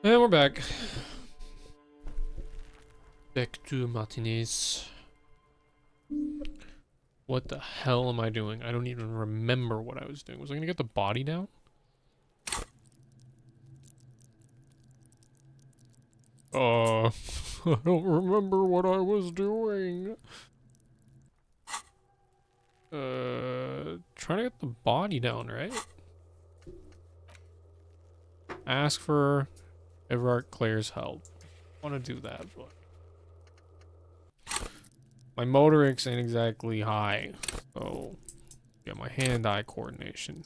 And we're back. Back to Martinez. What the hell am I doing? I don't even remember what I was doing. Was I gonna get the body down? I don't remember what I was doing. Trying to get the body down, right? Ask for Everard Claire's help. I want to do that, but my motorics ain't exactly high, so get my hand-eye coordination.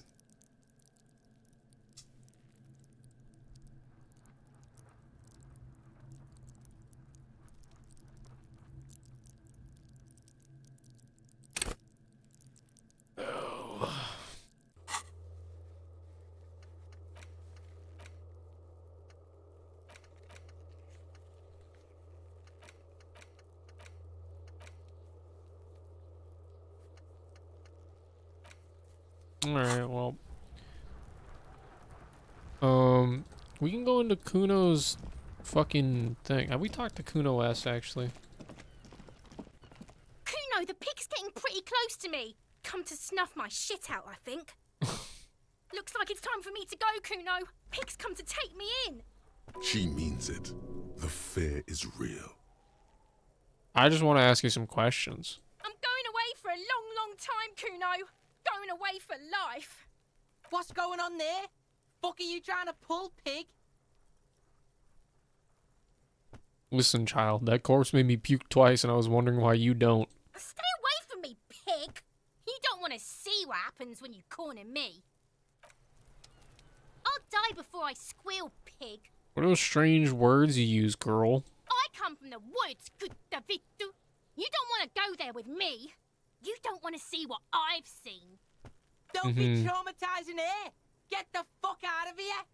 Alright, well. We can go into Kuno's fucking thing. Have we talked to Kuno S, actually? Kuno, the pig's getting pretty close to me. Come to snuff my shit out, I think. Looks like it's time for me to go, Kuno. Pig's come to take me in. She means it. The fear is real. I just want to ask you some questions. I'm going away for a long, long time, Kuno. Going away for life. What's going on there? Fuck are you trying to pull, pig? Listen, child, that corpse made me puke twice and I was wondering why you don't. Stay away from me, pig. You don't want to see what happens when you corner me. I'll die before I squeal, pig. What are those strange words you use, girl? I come from the woods, good Davidu. You don't want to go there with me. You don't want to see what I've seen. Don't be traumatizing her. Get the fuck out of here.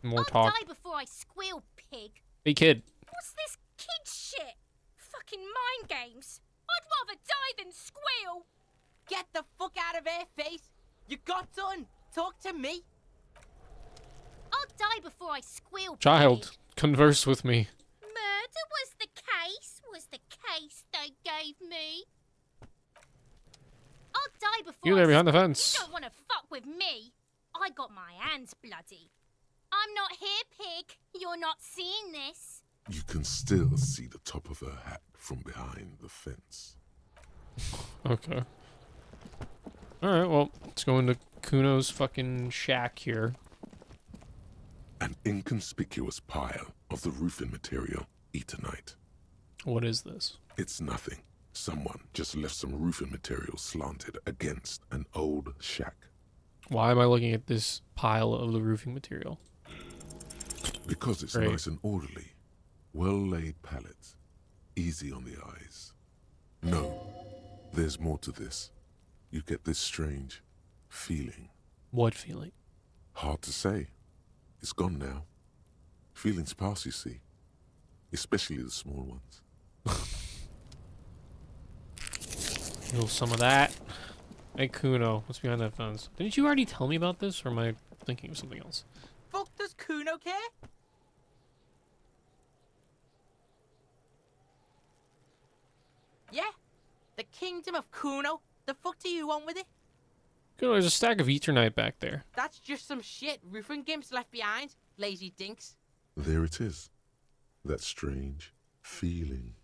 More I'll talk. die before I squeal, pig. Hey, kid. What's this kid shit? Fucking mind games. I'd rather die than squeal. Get the fuck out of her face. You got done. Talk to me. I'll die before I squeal, Child, pig. converse with me. Murder was the case they gave me. I'll die before You there I behind the squeal. fence. You don't want to fuck with me. I got my hands bloody. I'm not here, pig. You're not seeing this. You can still see the top of her hat from behind the fence. Okay. Alright, well, let's go into Kuno's fucking shack here. An inconspicuous pile of the roofing material, Eternite. What is this? It's nothing. Someone just left some roofing material slanted against an old shack. Why am I looking at this pile of the roofing material? Because it's Great. nice and orderly. Well-laid pallets. Easy on the eyes. No, there's more to this. You get this strange feeling. What feeling? Hard to say. It's gone now. Feelings pass, you see. Especially the small ones. Feel some of that. Hey, Kuno, what's behind that fence? Didn't you already tell me about this, or am I thinking of something else? Fuck does Kuno care? Yeah? The kingdom of Kuno? The fuck do you want with it? Kuno, there's a stack of Eternite back there. That's just some shit roofing gimps left behind. Lazy dinks. There it is. That strange feeling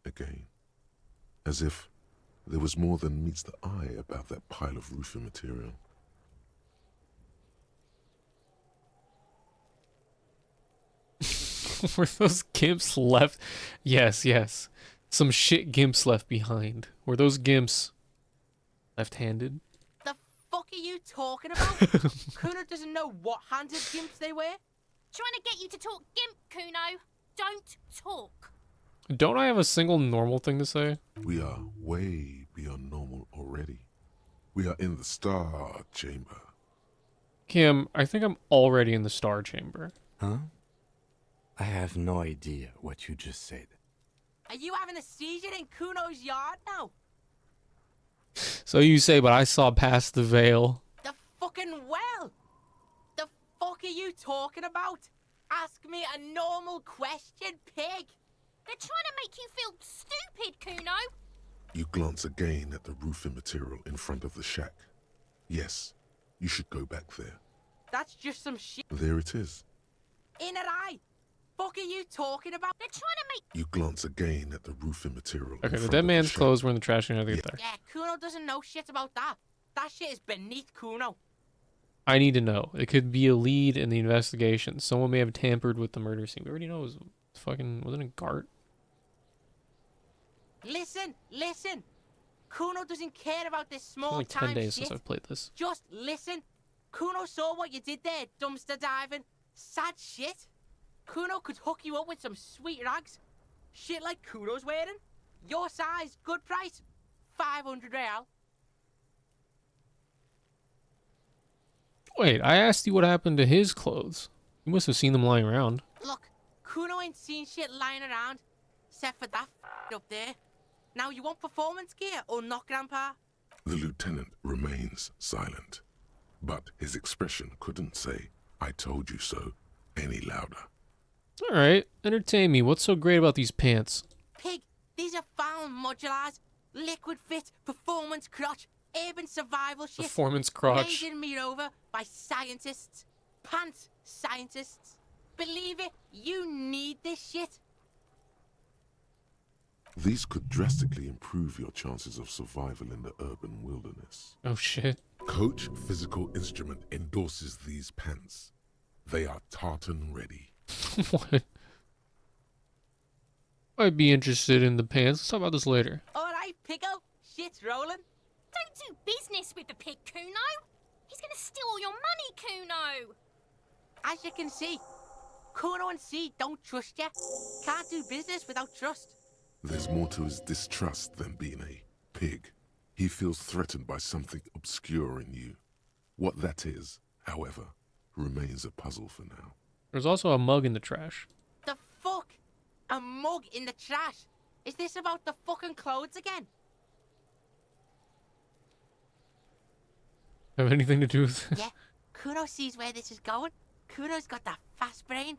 again. As if there was more than meets the eye about that pile of roofing material. Were those gimps left? Yes, yes. Some shit gimps left behind. Were those gimps left-handed? The fuck are you talking about? Kuno doesn't know what handed gimps they were. Trying to get you to talk gimp, Kuno. Don't talk. Don't I have a single normal thing to say? We are way beyond normal already. We are in the Star Chamber. Kim, I think I'm already in the Star Chamber. Huh? I have no idea what you just said. Are you having a seizure in Kuno's yard now? So you say, but I saw past the veil. The fucking well. The fuck are you talking about? Ask me a normal question, pig. They're trying to make you feel stupid, Kuno. You glance again at the roofing material in front of the shack. Yes, you should go back there. That's just some shit. There it is. In her eye. Fuck are you talking about? They're trying to make... You glance again at the roofing material. Okay, in the front dead of man's shack. clothes were in the trash can. How to get there? Yeah, Kuno doesn't know shit about that. That shit is beneath Kuno. I need to know. It could be a lead in the investigation. Someone may have tampered with the murder scene. We already know it was fucking... Wasn't it Gart? Listen, listen. Kuno doesn't care about this It's been small like 10 time days shit. since I've played this. Just listen. Kuno saw what you did there, dumpster diving. Sad shit. Kuno could hook you up with some sweet rags. Shit like Kuno's wearing. Your size, good price. 500 real. Wait, I asked you what happened to his clothes. You must have seen them lying around. Look, Kuno ain't seen shit lying around. Except for that up there. Now you want performance gear or not, Grandpa? The lieutenant remains silent, but his expression couldn't say, "I told you so," any louder. Alright, entertain me. What's so great about these pants? Pig, these are found modulars. Liquid fit, performance crotch, urban survival shit. Performance crotch. Made in Mirova by scientists. Pants scientists. Believe it, you need this shit. These could drastically improve your chances of survival in the urban wilderness. Oh shit. Coach Physical Instrument endorses these pants. They are tartan ready. What? I'd be interested in the pants. Let's talk about this later. Alright, Piggo, shit's rolling. Don't do business with the pig, Kuno. He's gonna steal all your money, Kuno. As you can see, Kuno and C don't trust you. Can't do business without trust. There's more to his distrust than being a pig. He feels threatened by something obscure in you. What that is, however, remains a puzzle for now. There's also a mug in the trash. The fuck? A mug in the trash? Is this about the fucking clothes again? Have anything to do with Yeah, Kuno sees where this is going. Kuno's got that fast brain.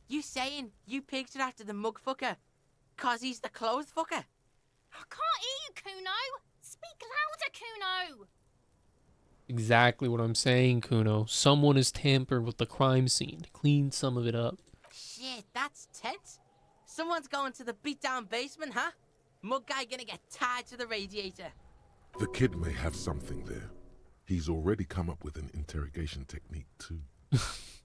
You saying you pigs are after the mug fucker? Cause he's the clothes fucker? I can't hear you, Kuno. Speak louder, Kuno. exactly what I'm saying, Kuno. Someone has tampered with the crime scene to clean some of it up. Shit, that's tense. Someone's going to the beat-down basement, huh? Mug guy gonna get tied to the radiator. The kid may have something there. He's already come up with an interrogation technique too.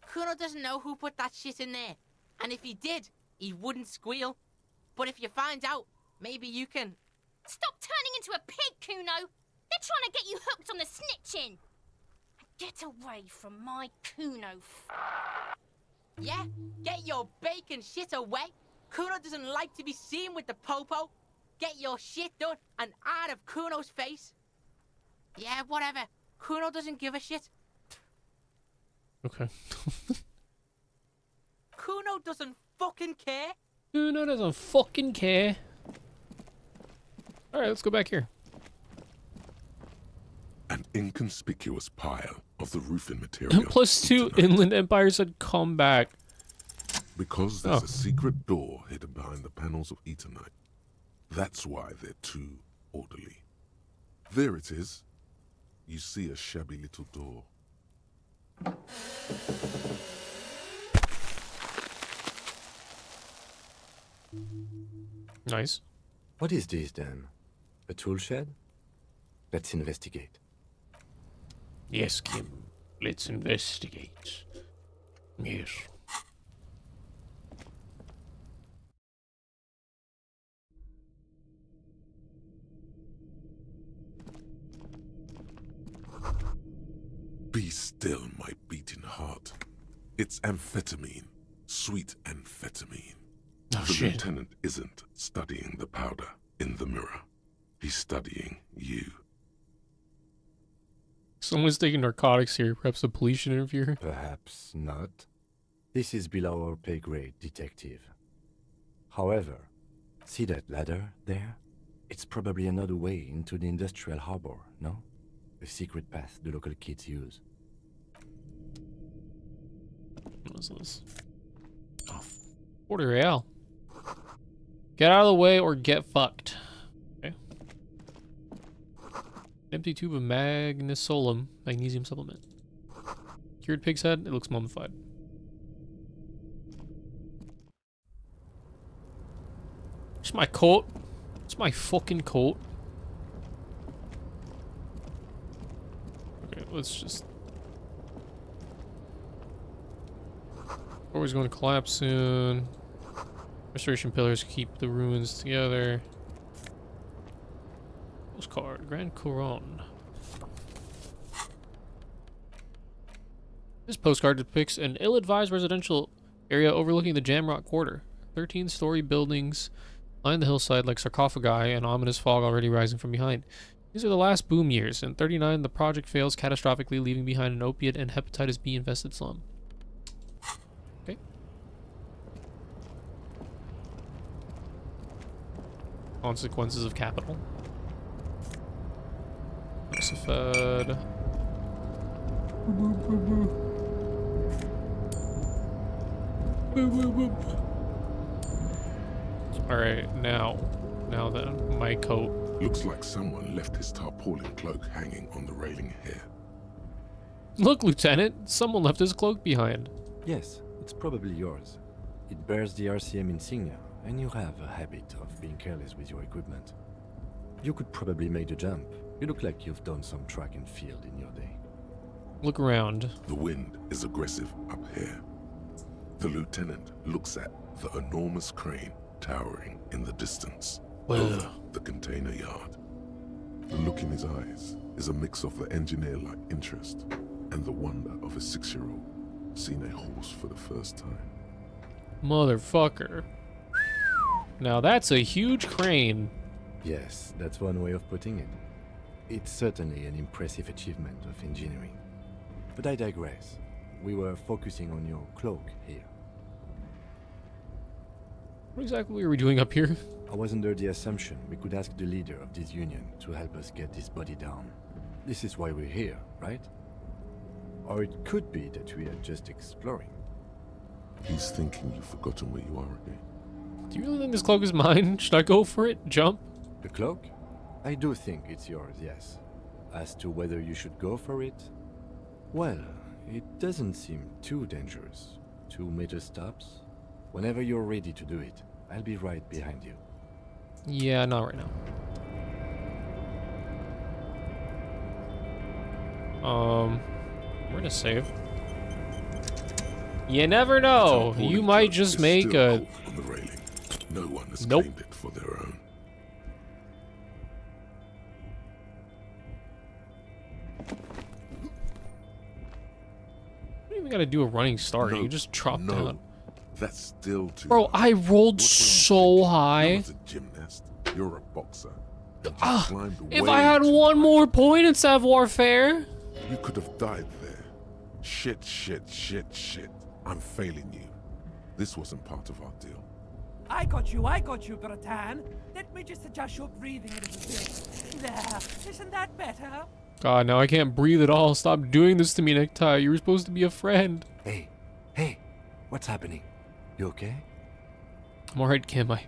Kuno doesn't know who put that shit in there. And if he did, he wouldn't squeal. But if you find out, maybe you can... Stop turning into a pig, Kuno. They're trying to get you hooked on the snitching. Get away from my Kuno. Yeah? Get your bacon shit away. Kuno doesn't like to be seen with the popo. Get your shit done and out of Kuno's face. Yeah, whatever. Kuno doesn't give a shit. Okay. Kuno doesn't fucking care. Kuno doesn't fucking care. Alright, let's go back here. An inconspicuous pile of the roofing material. +2 Inland Empire said come back. Because there's Oh. a secret door hidden behind the panels of Eternite. That's why they're too orderly. There it is. You see a shabby little door. Nice. What is this then? A tool shed? Let's investigate. Yes, Kim. Let's investigate. Yes. Be still, my beating heart. It's amphetamine. Sweet amphetamine. Oh, The shit. lieutenant isn't studying the powder in the mirror. He's studying you. Someone's taking narcotics here. Perhaps the police should interview her. Perhaps not. This is below our pay grade, detective. However, see that ladder there? It's probably another way into the industrial harbor, no? A secret path the local kids use. What is this? Oh, 40 real. Get out of the way or get fucked. Okay. Empty tube of magnesium supplement. Cured pig's head. It looks mummified. It's my coat. It's my fucking coat. Okay, let's just... Always going to collapse soon. Restoration pillars keep the ruins together. Postcard. Grand Couronne. This postcard depicts an ill-advised residential area overlooking the Jamrock Quarter. 13-story buildings line the hillside like sarcophagi, and ominous fog already rising from behind. These are the last boom years. In 39, the project fails catastrophically, leaving behind an opiate and hepatitis B-infested slum. Okay. Consequences of capital. Ossified. Alright, now then, my coat. Looks like someone left his tarpaulin cloak hanging on the railing here. Look, Lieutenant, someone left his cloak behind. Yes, it's probably yours. It bears the RCM insignia, and you have a habit of being careless with your equipment. You could probably make the jump. You look like you've done some track and field in your day. Look around. The wind is aggressive up here. The lieutenant looks at the enormous crane towering in the distance over the container yard. The look in his eyes is a mix of the engineer-like interest and the wonder of a 6-year-old seeing a horse for the first time. Motherfucker. Now that's a huge crane. Yes, that's one way of putting it. It's certainly an impressive achievement of engineering. But I digress. We were focusing on your cloak here. What exactly were we doing up here? I was under the assumption we could ask the leader of this union to help us get this body down. This is why we're here, right? Or it could be that we are just exploring. He's thinking you've forgotten where you are again. Do you really think this cloak is mine? Should I go for it? Jump? The cloak? I do think it's yours, yes. As to whether you should go for it? Well, it doesn't seem too dangerous. 2-meter stops. Whenever you're ready to do it, I'll be right behind you. Yeah, not right now. We're gonna save. You never know. Tarpaulin You might cloak just is make still a... caught on the railing. No one has Nope. claimed it for their own. You don't even gotta do a running start. No, You just drop no, down. that's still too Bro, high. I rolled What were you so thinking? high. You're not a gymnast. You're a boxer. And you climbed If way I had too one high. more point in Savoir Faire. You could have died there. Shit, shit, shit, shit. I'm failing you. This wasn't part of our deal. I got you, Bertan. Let me just adjust your breathing a little bit. There, isn't that better? God, now I can't breathe at all. Stop doing this to me, Necktie. You were supposed to be a friend. Hey, what's happening? You okay? I'm alright, Kim. I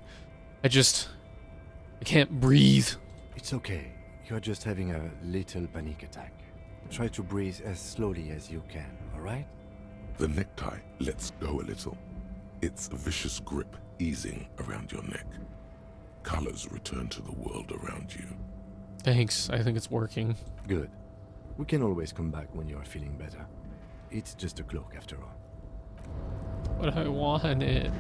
can't breathe. It's okay. You're just having a little panic attack. Try to breathe as slowly as you can, alright? The necktie lets go a little. Its vicious grip easing around your neck. Colors return to the world around you. Thanks. I think it's working. Good. We can always come back when you're feeling better. It's just a cloak after all. But I want it.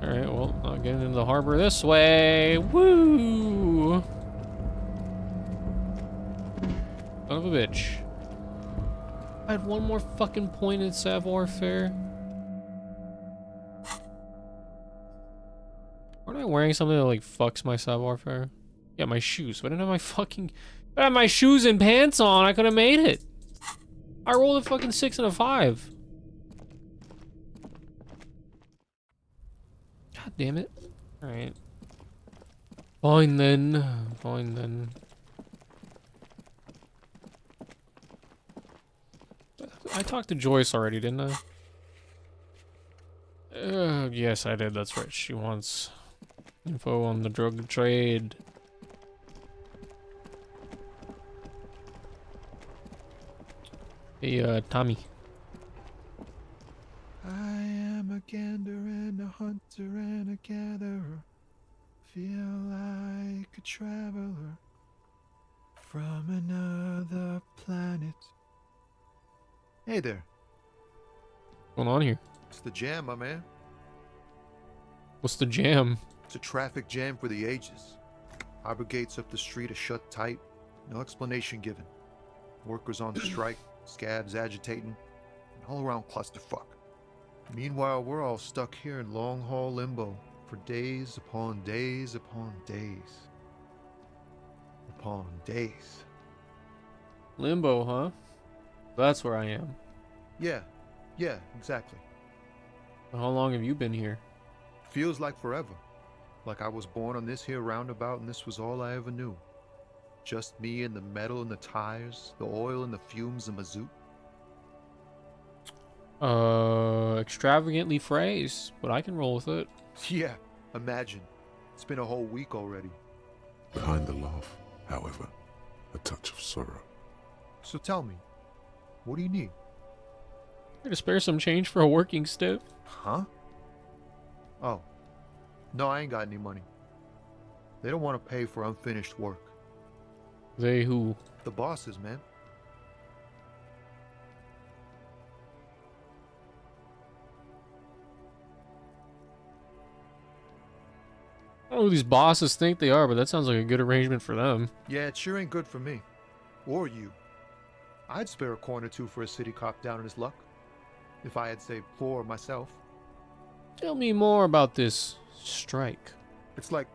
Alright, well, I'll get into the harbor this way. Woo! Son of a bitch. I had one more fucking point in Savoir Faire. Aren't I wearing something that like fucks my Savoir Faire? Yeah, my shoes. If I didn't have my fucking... If I had my shoes and pants on, I could have made it. I rolled a fucking 6 and a 5. God damn it. Alright. Fine then. Fine then. I talked to Joyce already, didn't I? Yes, I did. That's right. She wants info on the drug trade. Hey, Tommy. I am a gander and a hunter and a gatherer. Feel like a traveler from another planet. Hey there, What's going on here? it's the jam, my man. What's the jam? It's a traffic jam for the ages. Harbor gates up the street are shut tight, no explanation given. Workers on strike, scabs agitating, an all-around clusterfuck. Meanwhile, we're all stuck here in long-haul limbo for days upon days upon days. Upon days. Limbo, huh? That's where I am. Yeah, exactly. How long have you been here? Feels like forever. Like I was born on this here roundabout and this was all I ever knew. Just me and the metal and the tires, the oil and the fumes of mazout. Extravagantly phrased, but I can roll with it. Yeah, imagine. It's been a whole week already. Behind the laugh, however, a touch of sorrow. So tell me, what do you need? Here to spare some change for a working stiff. Huh? Oh. No, I ain't got any money. They don't want to pay for unfinished work. They who? The bosses, man. I don't know who these bosses think they are, but that sounds like a good arrangement for them. Yeah, it sure ain't good for me. Or you. I'd spare a coin or two for a city cop down in his luck. If I had saved 4 myself. Tell me more about this strike. It's like,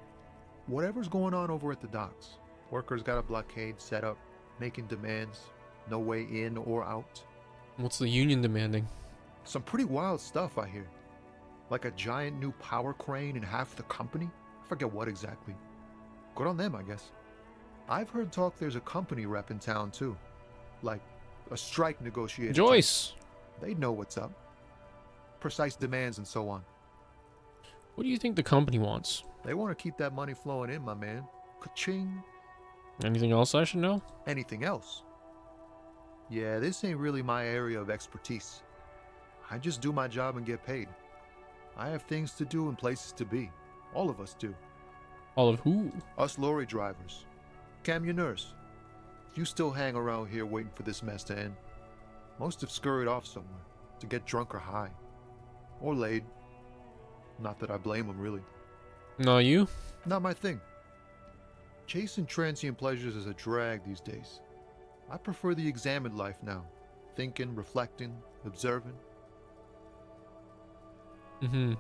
whatever's going on over at the docks. Workers got a blockade set up, making demands, no way in or out. What's the union demanding? Some pretty wild stuff, I hear. Like a giant new power crane in half the company? I forget what exactly. Good on them, I guess. I've heard talk there's a company rep in town, too. Like, a strike negotiator. Joyce! They'd know what's up. Precise demands and so on. What do you think the company wants? They want to keep that money flowing in, my man. Ka-ching. Anything else I should know? Anything else? Yeah, this ain't really my area of expertise. I just do my job and get paid. I have things to do and places to be. All of us do. All of who? Us lorry drivers. Camionneurs. If you still hang around here waiting for this mess to end, most have scurried off somewhere to get drunk or high. Or laid. Not that I blame them, really. No, you? Not my thing. Chasing transient pleasures is a drag these days. I prefer the examined life now. Thinking, reflecting, observing. Mm-hmm.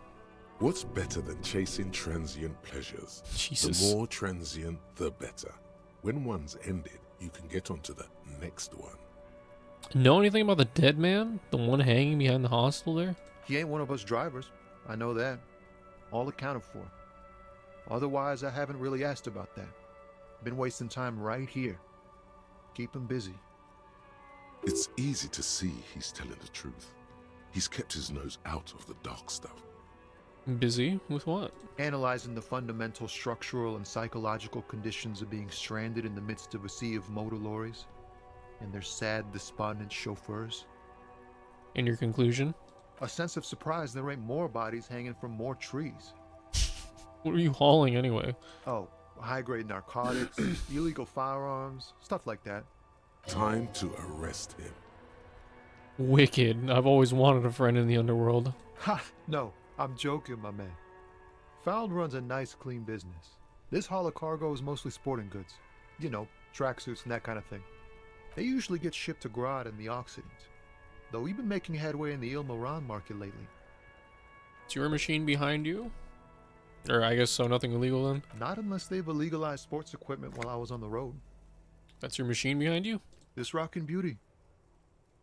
What's better than chasing transient pleasures? Jesus. The more transient, the better. When one's ended, you can get onto the next one. Know anything about the dead man? The one hanging behind the hostel there? He ain't one of us drivers. I know that. All accounted for. Otherwise, I haven't really asked about that. Been wasting time right here. Keep him busy. It's easy to see he's telling the truth. He's kept his nose out of the dark stuff. Busy? With what? Analyzing the fundamental structural and psychological conditions of being stranded in the midst of a sea of motor lorries and their sad, despondent chauffeurs. In your conclusion? A sense of surprise there ain't more bodies hanging from more trees. What are you hauling anyway? Oh, high-grade narcotics, illegal firearms, stuff like that. Time to arrest him. Wicked. I've always wanted a friend in the underworld. Ha! No, I'm joking, my man. Found runs a nice, clean business. This haul of cargo is mostly sporting goods. You know, tracksuits and that kind of thing. They usually get shipped to Grad and the Occident. Though we've been making headway in the Il Moran market lately. Is your machine behind you? Or I guess so, nothing illegal then? Not unless they've illegalized sports equipment while I was on the road. That's your machine behind you? This rockin' beauty.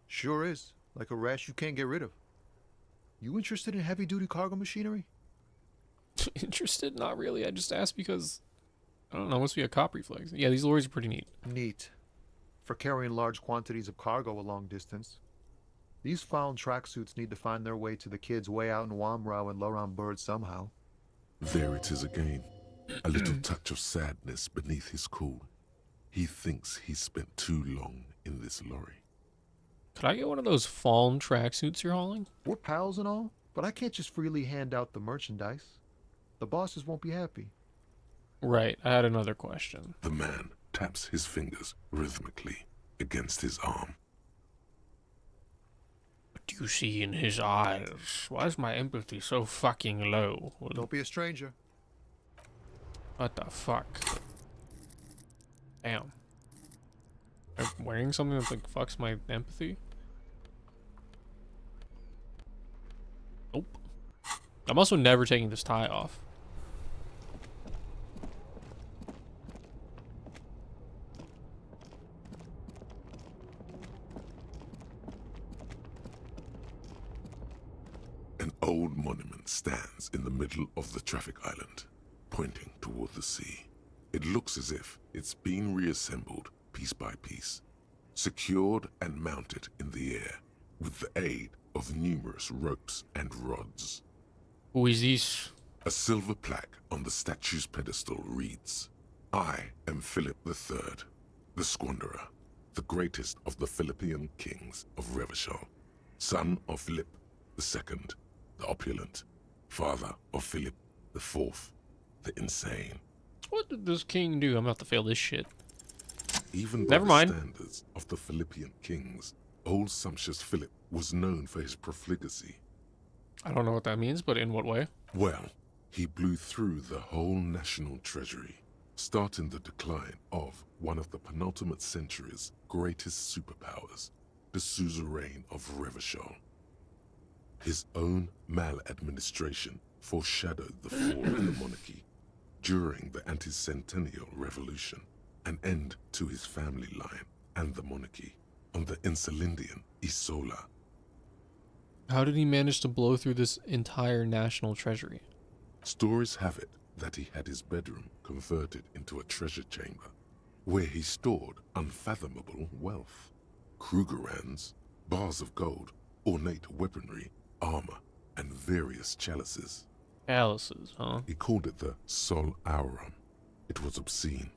Sure is. Like a rash you can't get rid of. You interested in heavy-duty cargo machinery? Interested? Not really. I just asked because, I don't know, must be a cop reflex. Yeah, these lorries are pretty neat. Neat. For carrying large quantities of cargo a long distance. These found tracksuits need to find their way to the kids way out in Wamrau and Loran Bird somehow. There it is again. A little touch of sadness beneath his cool. He thinks he's spent too long in this lorry. Could I get one of those fallen tracksuits you're hauling? We're pals and all, but I can't just freely hand out the merchandise. The bosses won't be happy. Right, I had another question. The man taps his fingers rhythmically against his arm. What do you see in his eyes? Why is my empathy so fucking low? Don't be a stranger. What the fuck? Damn. I'm wearing something that like fucks my empathy? Nope. I'm also never taking this tie off. An old monument stands in the middle of the traffic island, pointing toward the sea. It looks as if it's been reassembled piece by piece, secured and mounted in the air with the aid of numerous ropes and rods. Who is this? A silver plaque on the statue's pedestal reads, "I am Philip III, the Squanderer, the greatest of the Philippian kings of Revachol, son of Philip II, the opulent, father of Philip IV, the insane." What did this king do? I'm about to fail this shit. Even by Never the mind. standards of the Philippian kings, old sumptuous Philip was known for his profligacy. I don't know what that means, but in what way? Well, he blew through the whole national treasury, starting the decline of one of the penultimate century's greatest superpowers, the suzerain of Revachol. His own maladministration foreshadowed the fall of the monarchy during the anti-centennial revolution, an end to his family line and the monarchy on the Insulindian Isola. How did he manage to blow through this entire national treasury? Stories have it that he had his bedroom converted into a treasure chamber, where he stored unfathomable wealth. Krugerrands, bars of gold, ornate weaponry, armor, and various chalices. Chalices, huh? He called it the Sol Aurum. It was obscene.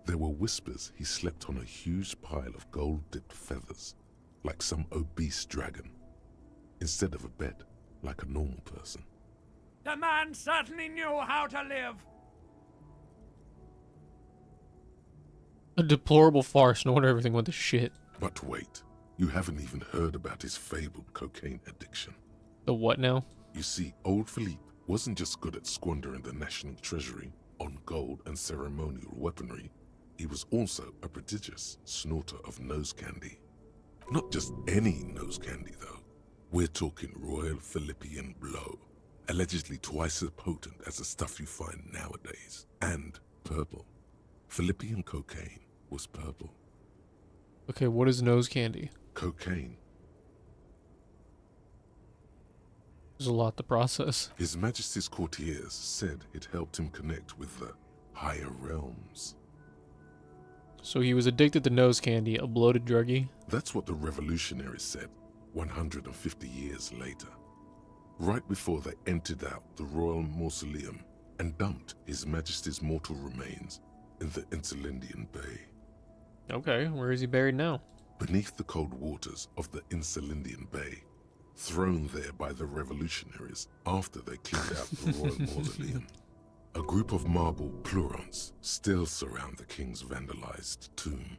There were whispers he slept on a huge pile of gold-dipped feathers, like some obese dragon, instead of a bed, like a normal person. The man certainly knew how to live. A deplorable farce. No wonder everything went to shit. But wait, you haven't even heard about his fabled cocaine addiction. The what now? You see, old Philippe wasn't just good at squandering the national treasury on gold and ceremonial weaponry. He was also a prodigious snorter of nose candy. Not just any nose candy, though. We're talking Royal Philippian Blow, allegedly twice as potent as the stuff you find nowadays, and purple. Philippian cocaine was purple. Okay, what is nose candy? Cocaine. There's a lot to process. His Majesty's courtiers said it helped him connect with the higher realms. So he was addicted to nose candy, a bloated druggie. That's what the revolutionaries said 150 years later, right before they emptied out the royal mausoleum and dumped His Majesty's mortal remains in the Insulindian Bay. Okay, where is he buried now? Beneath the cold waters of the Insulindian Bay, thrown there by the revolutionaries after they cleaned out the royal mausoleum. A group of marble pleurons still surround the king's vandalized tomb.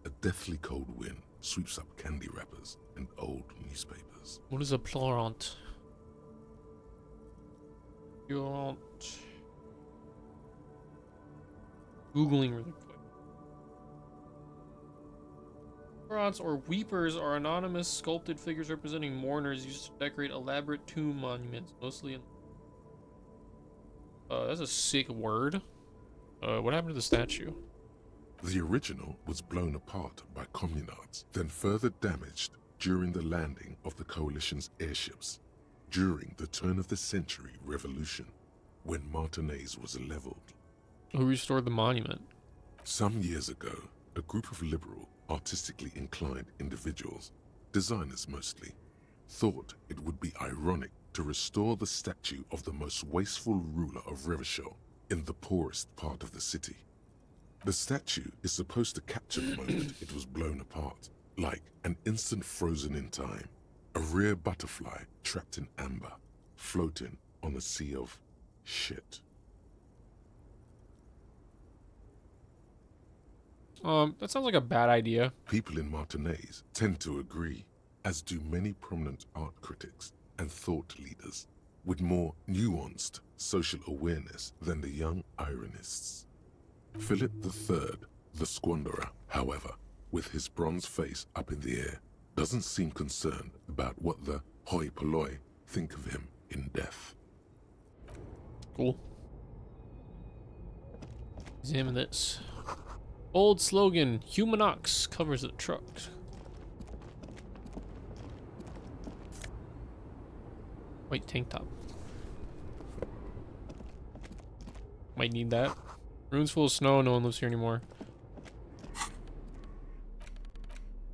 A deathly cold wind sweeps up candy wrappers and old newspapers. What is a pleurant? Pleurant. Googling really quick. Pleurants or weepers are anonymous sculpted figures representing mourners used to decorate elaborate tomb monuments, mostly in... that's a sick word. What happened to the statue? The original was blown apart by communards, then further damaged during the landing of the coalition's airships during the turn-of-the-century revolution, when Martinez was leveled. Who restored the monument? Some years ago, a group of liberal, artistically inclined individuals, designers mostly, thought it would be ironic to restore the statue of the most wasteful ruler of Revachol in the poorest part of the city. The statue is supposed to capture the moment it was blown apart, like an instant frozen in time, a rare butterfly trapped in amber, floating on a sea of shit. That sounds like a bad idea. People in Martinaise tend to agree, as do many prominent art critics and thought leaders with more nuanced social awareness than the young ironists. Philip III, the squanderer, however, with his bronze face up in the air, doesn't seem concerned about what the hoi polloi think of him in death. Cool. Examine this. Old slogan, Humanox covers the truck. White tank top. Might need that. Room's full of snow, no one lives here anymore.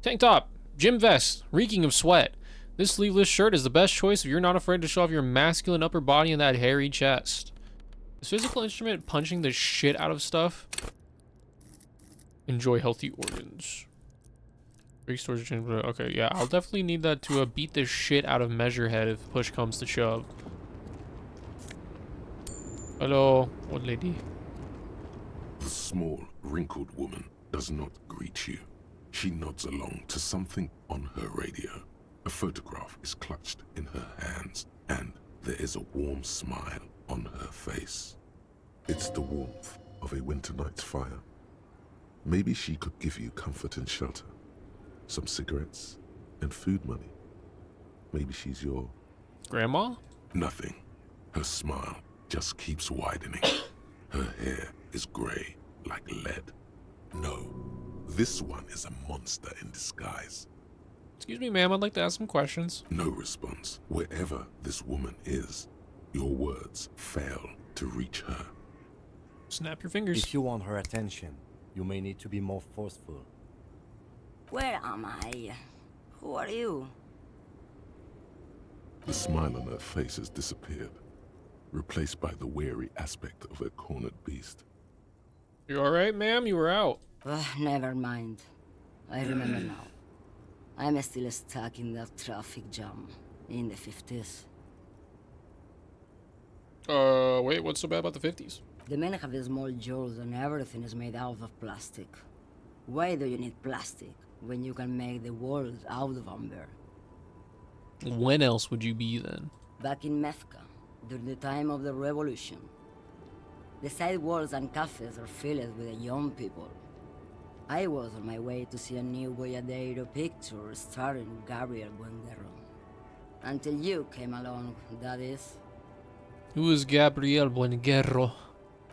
Tank top, gym vest, reeking of sweat. This sleeveless shirt is the best choice if you're not afraid to show off your masculine upper body and that hairy chest. Is physical instrument punching the shit out of stuff? Enjoy healthy organs. Big storage change. Okay, yeah, I'll definitely need that to beat the shit out of Measurehead if push comes to shove. Hello, old lady. The small, wrinkled woman does not greet you. She nods along to something on her radio. A photograph is clutched in her hands, and there is a warm smile on her face. It's the warmth of a winter night's fire. Maybe she could give you comfort and shelter, some cigarettes, and food money. Maybe she's your... Grandma? Nothing. Her smile just keeps widening. Her hair is gray like lead. No, this one is a monster in disguise. Excuse me, ma'am, I'd like to ask some questions. No response. Wherever this woman is, your words fail to reach her. Snap your fingers. If you want her attention, you may need to be more forceful. Where am I? Who are you? The smile on her face has disappeared, replaced by the wary aspect of a cornered beast. You alright, ma'am? You were out. Never mind. I remember now. I'm still stuck in that traffic jam in the 50s. Wait, what's so bad about the 50s? The men have small jaws and everything is made out of plastic. Why do you need plastic when you can make the world out of amber? When else would you be then? Back in Methka, during the time of the revolution, the sidewalks and cafes are filled with young people. I was on my way to see a new Boyadero picture starring Gabriel Buenguerro. Until you came along, that is. Who is Gabriel Buenguerro?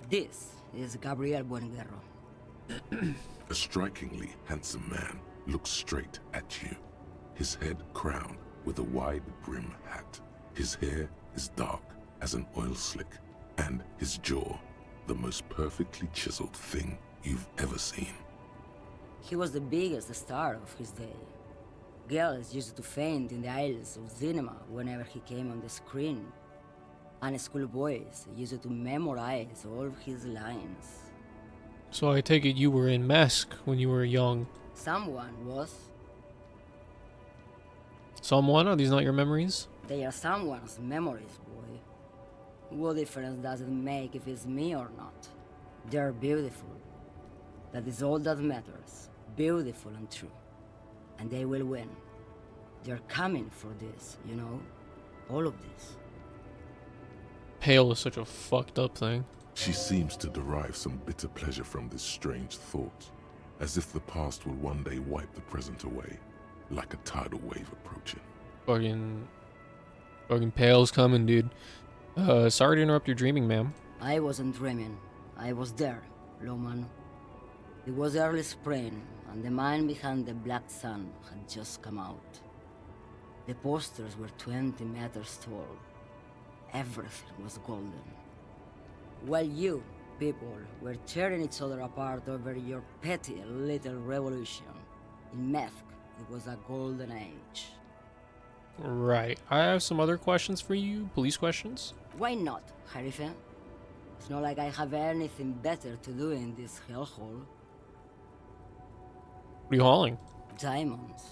This is Gabriel Buenguerro. A strikingly handsome man looks straight at you, his head crowned with a wide brim hat. His hair is dark as an oil slick, and his jaw the most perfectly chiseled thing you've ever seen. He was the biggest star of his day. Girls used to faint in the aisles of cinema whenever he came on the screen. And schoolboys used to memorize all his lines. So I take it you were in Mesk when you were young. Someone was. Someone? Are these not your memories? They are someone's memories, boy. What difference does it make if it's me or not? They're beautiful. That is all that matters. Beautiful and true. And they will win. They're coming for this, you know? All of this. Pale is such a fucked up thing. She seems to derive some bitter pleasure from this strange thought, as if the past will one day wipe the present away, like a tidal wave approaching. Fucking Pale's coming, dude. Sorry to interrupt your dreaming, ma'am. I wasn't dreaming. I was there, Loman. It was early spring, and the man behind the black sun had just come out. The posters were 20 meters tall. Everything was golden. While you, people, were tearing each other apart over your petty little revolution, in Methk, it was a golden age. Right. I have some other questions for you. Police questions. Why not, Harife? It's not like I have anything better to do in this hellhole. What are you hauling? Diamonds.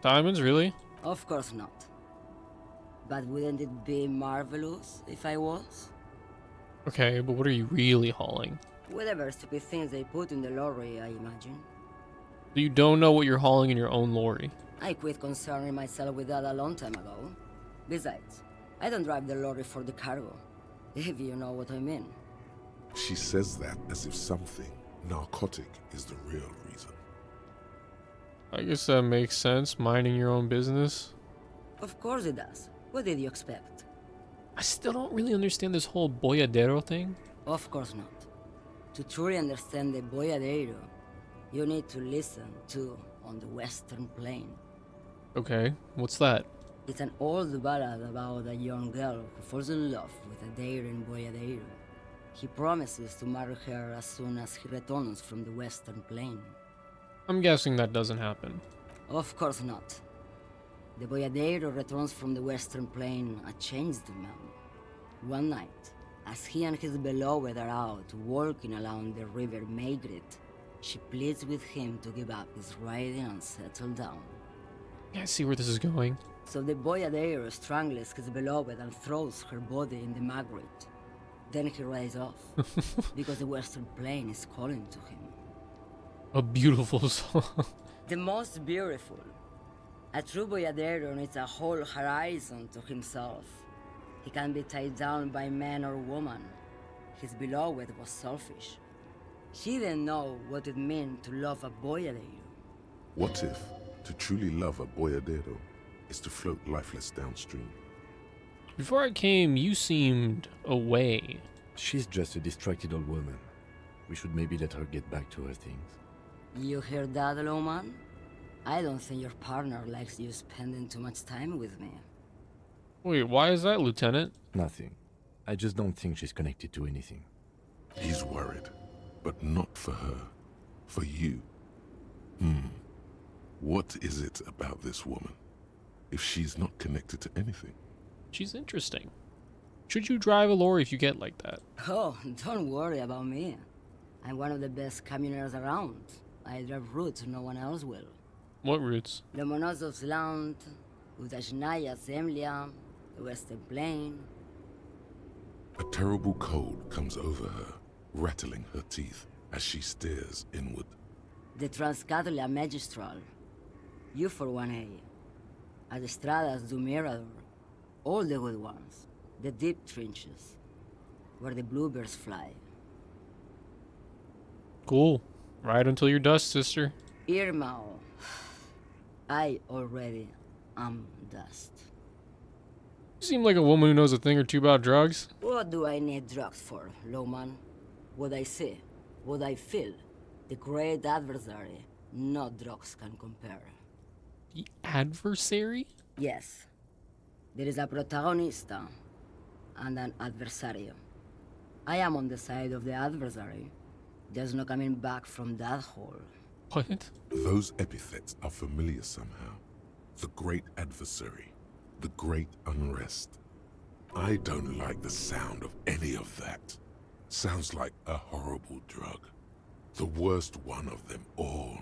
Diamonds, really? Of course not. But wouldn't it be marvelous if I was? Okay, but what are you really hauling? Whatever stupid things they put in the lorry, I imagine. You don't know what you're hauling in your own lorry. I quit concerning myself with that a long time ago. Besides, I don't drive the lorry for the cargo, if you know what I mean. She says that as if something narcotic is the real reason. I guess that makes sense, minding your own business. Of course it does. What did you expect? I still don't really understand this whole boyadero thing. Of course not. To truly understand the boyadero, you need to listen to On the Western Plain. Okay, what's that? It's an old ballad about a young girl who falls in love with a daring boyadero. He promises to marry her as soon as he returns from the Western Plain. I'm guessing that doesn't happen. Of course not. The boyadero returns from the Western Plain a changed man. One night, as he and his beloved are out walking along the river Maigret, she pleads with him to give up his riding and settle down. Yeah, I see where this is going. So the boyadero strangles his beloved and throws her body in the Maigret. Then he rides off, because the Western Plain is calling to him. A beautiful song. The most beautiful. A true boyadero needs a whole horizon to himself. He can be tied down by man or woman. His beloved was selfish. She didn't know what it meant to love a boyadero. What if to truly love a boyadero is to float lifeless downstream? Before I came, you seemed away. She's just a distracted old woman. We should maybe let her get back to her things. You hear that, Lowman? I don't think your partner likes you spending too much time with me. Wait, why is that, Lieutenant? Nothing. I just don't think she's connected to anything. He's worried, but not for her. For you. What is it about this woman? If she's not connected to anything? She's interesting. Should you drive a lorry if you get like that? Oh, don't worry about me. I'm one of the best camioners around. I drive routes no one else will. What routes? Lomonosov's Land, Udashnaia Zemlya, the Western Plain. A terrible cold comes over her, rattling her teeth as she stares inward. The Transcatolia Magistral. You for 1A. Adestradas do Mirador. All the good ones. The deep trenches. Where the bluebirds fly. Cool. Ride until you're dust, sister. Irmao. I already am dust. You seem like a woman who knows a thing or two about drugs. What do I need drugs for, Lowman? What I see, what I feel. The great adversary. No drugs can compare. The adversary? Yes. There is a protagonista and an adversario. I am on the side of the adversary. There's no coming back from that hole. What? Those epithets are familiar somehow. The great adversary. The great unrest. I don't like the sound of any of that. Sounds like a horrible drug. The worst one of them all.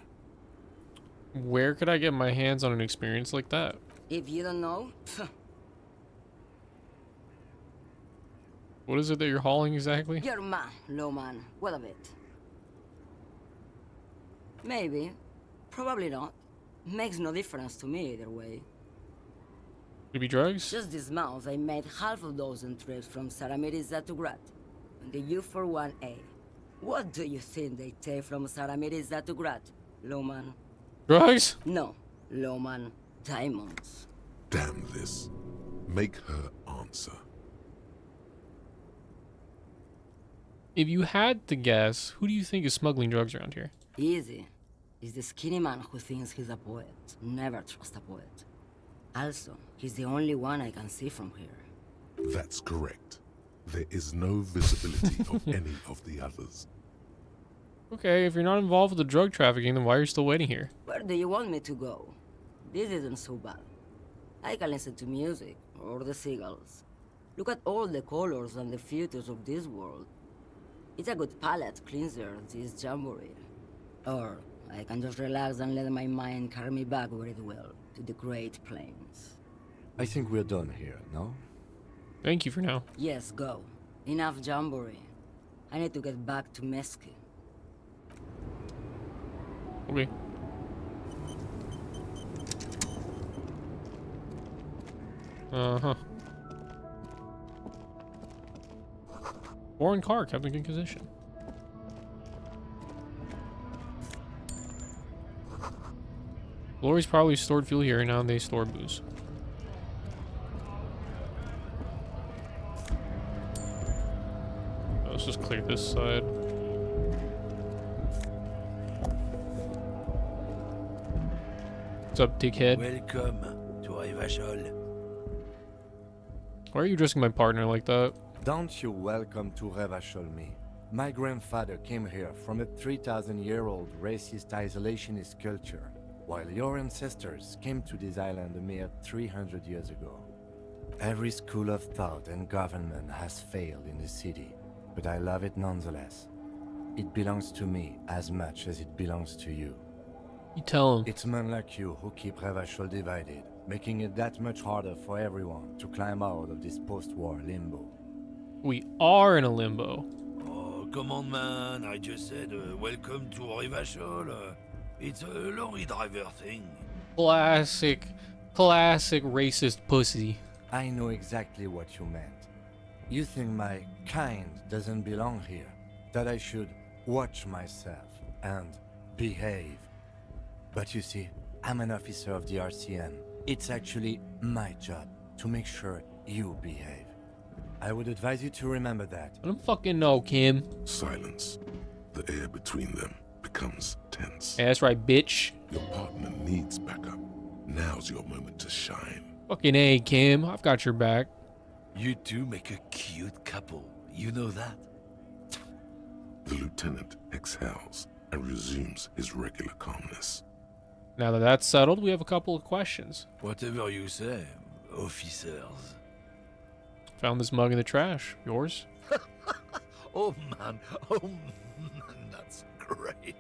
Where could I get my hands on an experience like that? If you don't know, What is it that you're hauling exactly? you're man, Lowman. What of it? Maybe. Probably not. Makes no difference to me either way. Could it be drugs? Just this month, I made half a dozen trips from Saramiriza to Grat. And the U41A. What do you think they take from Saramiriza to Grat, Lowman? Drugs? No, Lowman. Diamonds. Damn this. Make her answer. If you had to guess, who do you think is smuggling drugs around here? Easy. It's the skinny man who thinks he's a poet. Never trust a poet. Also, he's the only one I can see from here. That's correct. There is no visibility of any of the others. Okay, if you're not involved with the drug trafficking, then why are you still waiting here? Where do you want me to go? This isn't so bad. I can listen to music or the seagulls. Look at all the colors and the features of this world. It's a good palate cleanser, this jamboree. Or I can just relax and let my mind carry me back where it will, to the Great Plains. I think we're done here, no? Thank you for now. Yes, go. Enough jamboree. I need to get back to Mesque. Okay. Uh-huh. Foreign car, Captain Inquisition. Glory's probably stored fuel here, and now they store booze. Let's just clear this side. What's up, dickhead? Welcome to Rivachol. Why are you addressing my partner like that? Don't you welcome to Revachol me. My grandfather came here from a 3,000-year-old racist isolationist culture, while your ancestors came to this island a mere 300 years ago. Every school of thought and government has failed in the city, but I love it nonetheless. It belongs to me as much as it belongs to you. You tell him. It's men like you who keep Revachol divided, making it that much harder for everyone to climb out of this post-war limbo. We are in a limbo. Oh, come on, man. I just said welcome to Rivachol. It's a lorry driver thing. Classic racist pussy. I know exactly what you meant. You think my kind doesn't belong here, that I should watch myself and behave. But you see, I'm an officer of the RCM. It's actually my job to make sure you behave. I would advise you to remember that. I don't fucking know, Kim. Silence. The air between them becomes tense. Yeah, that's right, bitch. Your partner needs backup. Now's your moment to shine. Fucking A, Kim. I've got your back. You two make a cute couple. You know that? The lieutenant exhales and resumes his regular calmness. Now that that's settled, we have a couple of questions. Whatever you say, officers. Found this mug in the trash. Yours? Oh man, that's great.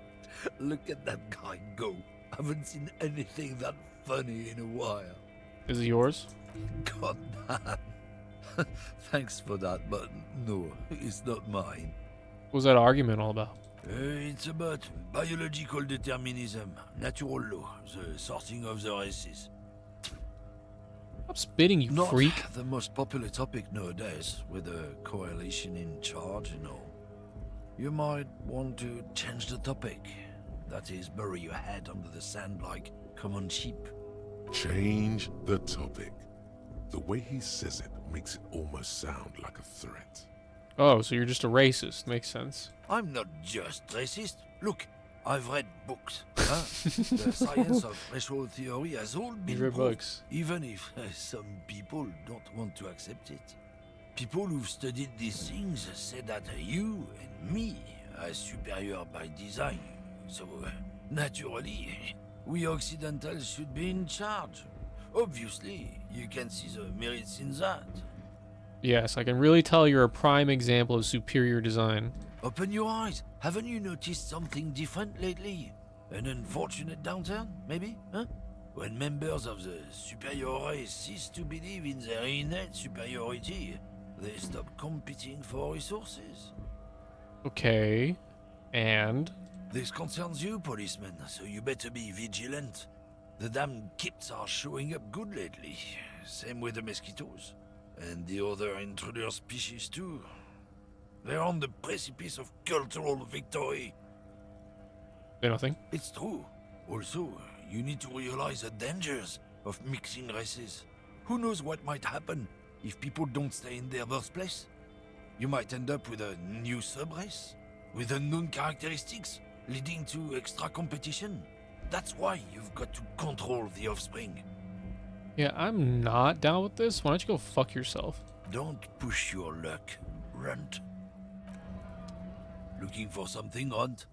Look at that guy go. Haven't seen anything that funny in a while. Is it yours? God damn. Thanks for that, but no, it's not mine. What was that argument all about? It's about biological determinism, natural law, the sorting of the races. Stop spitting, you Not freak. the most popular topic nowadays, with the coalition in charge and all. You might want to change the topic. That is, bury your head under the sand like common sheep. Change the topic. The way he says it makes it almost sound like a threat. Oh, so you're just a racist. Makes sense. I'm not just racist. Look, I've read books. Huh? The science of racial theory has all been You read proved, books. even if some people don't want to accept it. People who've studied these things say that you and me are superior by design. So, naturally, we Occidentals should be in charge. Obviously, you can see the merits in that. Yes, I can really tell you're a prime example of superior design. Open your eyes. Haven't you noticed something different lately? An unfortunate downturn, maybe? Huh? When members of the superior race cease to believe in their innate superiority, they stop competing for resources. Okay. And? This concerns you, policeman, so you better be vigilant. The damn kids are showing up good lately. Same with the mosquitoes. And the other intruder species too. They're on the precipice of cultural victory. Say nothing. It's true. Also, you need to realize the dangers of mixing races. Who knows what might happen if people don't stay in their birthplace? You might end up with a new sub-race, with unknown characteristics, leading to extra competition. That's why you've got to control the offspring. Yeah, I'm not down with this. Why don't you go fuck yourself? Don't push your luck, runt. Looking for something, runt?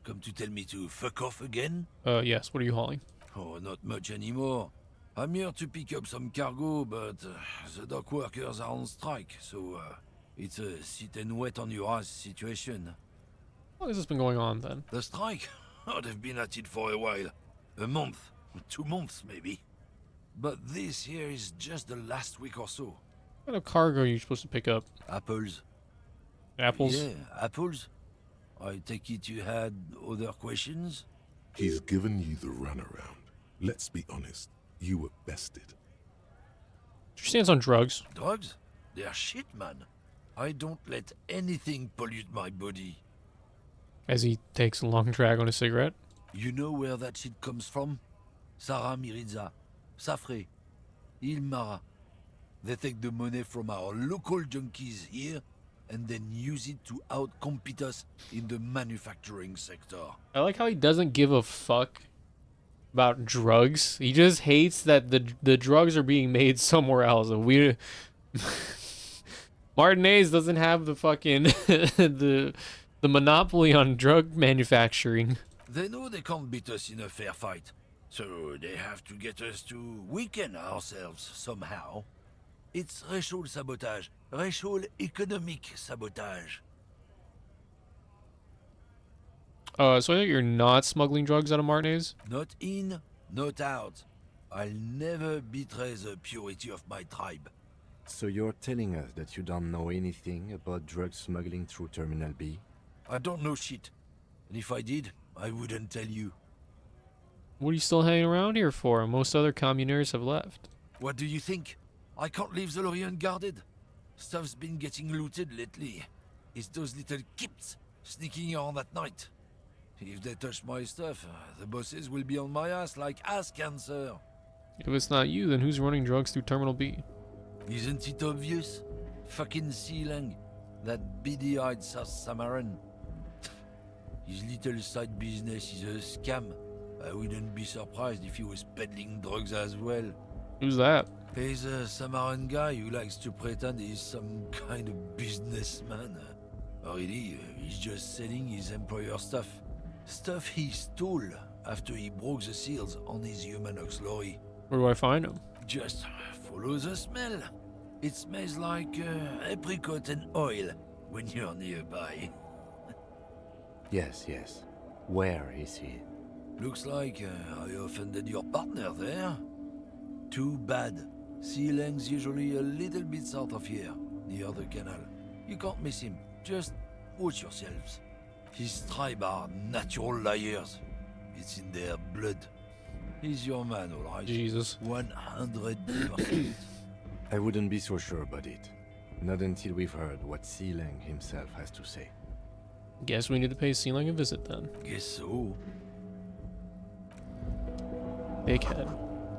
Come to tell me to fuck off again? Yes, what are you hauling? Oh, not much anymore. I'm here to pick up some cargo, but the dock workers are on strike, so it's a sit and wait on your ass situation. How long has this been going on then? The strike? Oh, they've been at it for a while. A month, 2 months maybe. But this here is just the last week or so. What kind of cargo are you supposed to pick up? Apples. Apples? Yeah, apples. I take it you had other questions? He's given you the runaround. Let's be honest, you were bested. Your stance on drugs? Drugs? They're shit, man. I don't let anything pollute my body. As he takes a long drag on a cigarette. You know where that shit comes from? Sarah Miriza, Safre, Ilmara. They take the money from our local junkies here and then use it to outcompete us in the manufacturing sector. I like how he doesn't give a fuck about drugs. He just hates that the drugs are being made somewhere else. And we Martinez doesn't have the fucking the monopoly on drug manufacturing. They know they can't beat us in a fair fight, so they have to get us to weaken ourselves somehow. It's racial sabotage, racial economic sabotage. So I think you're not smuggling drugs out of Martinez? Not in, not out. I'll never betray the purity of my tribe. So you're telling us that you don't know anything about drug smuggling through Terminal B? I don't know shit. And if I did, I wouldn't tell you. What are you still hanging around here for? Most other communers have left. What do you think? I can't leave the lorry unguarded. Stuff's been getting looted lately. It's those little kips sneaking around at night. If they touch my stuff, the bosses will be on my ass like ass cancer. If it's not you, then who's running drugs through Terminal B? Isn't it obvious? Fucking Sealang, that beady-eyed South Samaran. His little side business is a scam. I wouldn't be surprised if he was peddling drugs as well. Who's that? He's a Samaran guy who likes to pretend he's some kind of businessman. Really, he's just selling his employer stuff. Stuff he stole after he broke the seals on his Humanox lorry. Where do I find him? Just follow the smell. It smells like apricot and oil when you're nearby. Yes, yes. Where is he? Looks like I offended your partner there. Too bad. Sealang's usually a little bit south of here, near the canal. You can't miss him. Just watch yourselves. His tribe are natural liars. It's in their blood. He's your man, all right? Jesus. 100%. I wouldn't be so sure about it. Not until we've heard what Sealang himself has to say. Guess we need to pay Sealang a visit then. Guess so. Big head.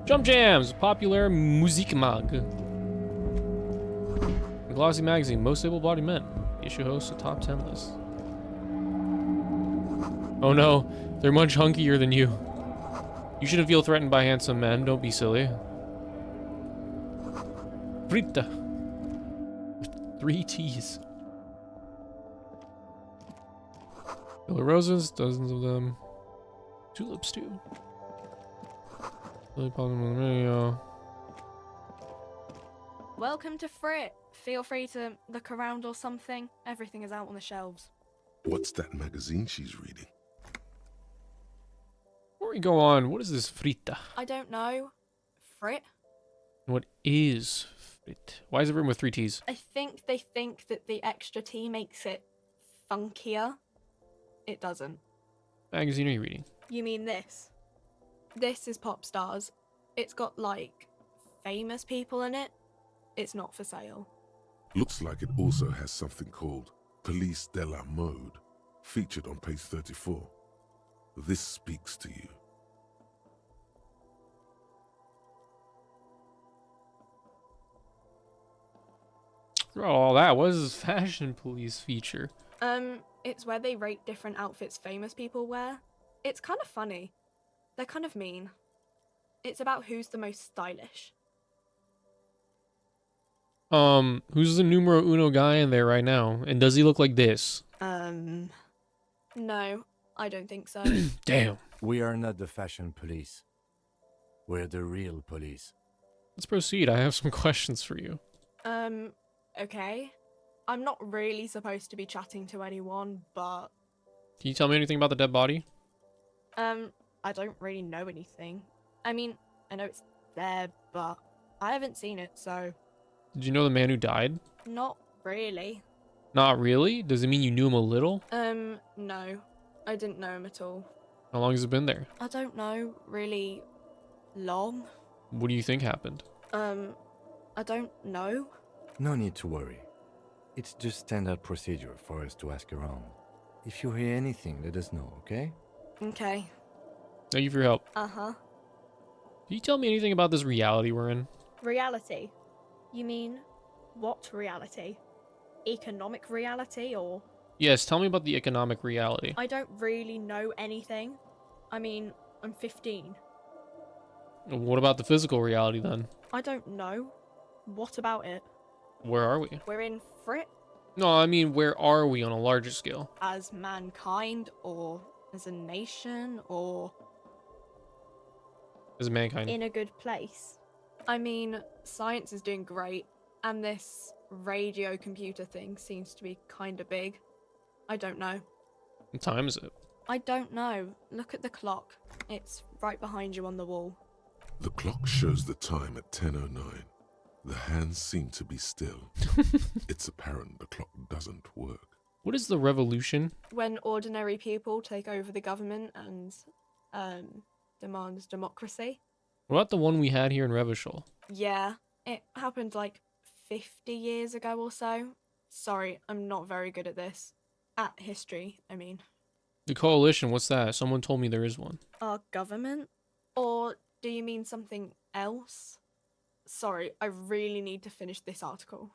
Jump Jams! Popular music mag. The Glossy Magazine, most able-bodied men. The issue hosts a top 10 list. Oh no, they're much hunkier than you. You shouldn't feel threatened by handsome men, don't be silly. Frita. With 3 T's. Yellow roses, dozens of them. Tulips too. Lily popped on the radio. Welcome to Frit. Feel free to look around or something. Everything is out on the shelves. What's that magazine she's reading? Before we go on, what is this frita? I don't know. Frit? What is frit? Why is it written with 3 T's? I think they think that the extra T makes it funkier. It doesn't. Magazine are you reading? You mean this? This is Pop Stars. It's got, like, famous people in it. It's not for sale. Looks like it also has something called Police de la Mode, featured on page 34. This speaks to you. Oh, all that. What is this fashion police feature? It's where they rate different outfits famous people wear. It's kind of funny. They're kind of mean. It's about who's the most stylish. Who's the numero uno guy in there right now? And does he look like this? No, I don't think so. Damn. We are not the fashion police. We're the real police. Let's proceed. I have some questions for you. Okay. I'm not really supposed to be chatting to anyone, but Can you tell me anything about the dead body? I don't really know anything. I mean, I know it's there, but I haven't seen it, so Did you know the man who died? not really. Not really? Does it mean you knew him a little? No. I didn't know him at all. How long has it been there? I don't know really long. What do you think happened? I don't know. No need to worry. It's just standard procedure for us to ask around. If you hear anything, let us know, okay? Okay. Thank you for your help. Uh-huh. Can you tell me anything about this reality we're in? Reality? You mean what reality? Economic reality or? Yes, tell me about the economic reality. I don't really know anything. I mean, I'm 15. What about the physical reality then? I don't know. What about it? Where are we? We're in Frit No, I mean, where are we on a larger scale? as mankind or as a nation or As mankind. in a good place. I mean, science is doing great, and this radio computer thing seems to be kinda big. I don't know. What time is it? I don't know. Look at the clock. It's right behind you on the wall. The clock shows the time at 10:09. The hands seem to be still. It's apparent the clock doesn't work. What is the revolution? When ordinary people take over the government and demands democracy. What about the one we had here in Revachol? Yeah, it happened like 50 years ago or so. Sorry, I'm not very good at this. At history, I mean. The coalition, what's that? Someone told me there is one. Our government? Or do you mean something else? Sorry, I really need to finish this article.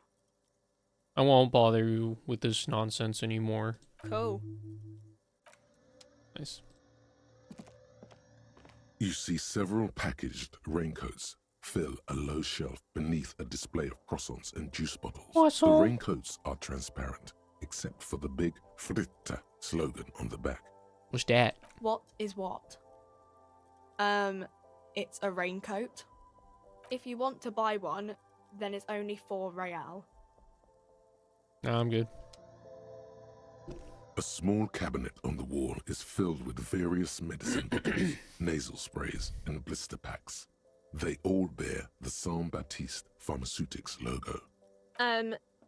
I won't bother you with this nonsense anymore. Cool. Nice. You see several packaged raincoats fill a low shelf beneath a display of croissants and juice bottles. The raincoats are transparent, except for the big Fritta slogan on the back. What's that? What is what? It's a raincoat. If you want to buy one, then it's only 4 real. Nah, I'm good. A small cabinet on the wall is filled with various medicine bottles, nasal sprays, and blister packs. They all bear the Saint Baptiste Pharmaceutics logo.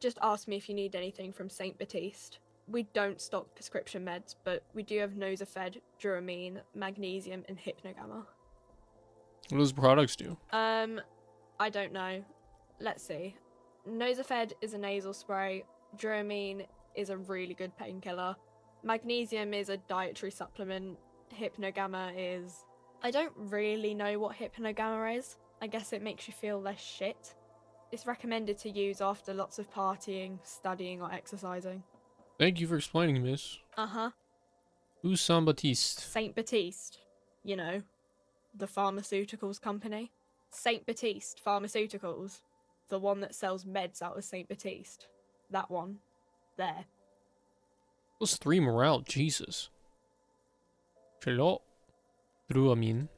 Just ask me if you need anything from Saint Baptiste. We don't stock prescription meds, but we do have Nosafed, Duramine, Magnesium, and Hypnogamma. What does products do? I don't know. Let's see. Nosafed is a nasal spray. Duramine is a really good painkiller. Magnesium is a dietary supplement. Hypnogamma is... I don't really know what Hypnogamma is. I guess it makes you feel less shit. It's recommended to use after lots of partying, studying, or exercising. Thank you for explaining, miss. Uh-huh. Who's Saint Baptiste? Saint Baptiste. You know, the pharmaceuticals company. Saint Baptiste Pharmaceuticals. The one that sells meds out of Saint Baptiste. That one. There. Plus 3 morale, Jesus. Hello. Druamin.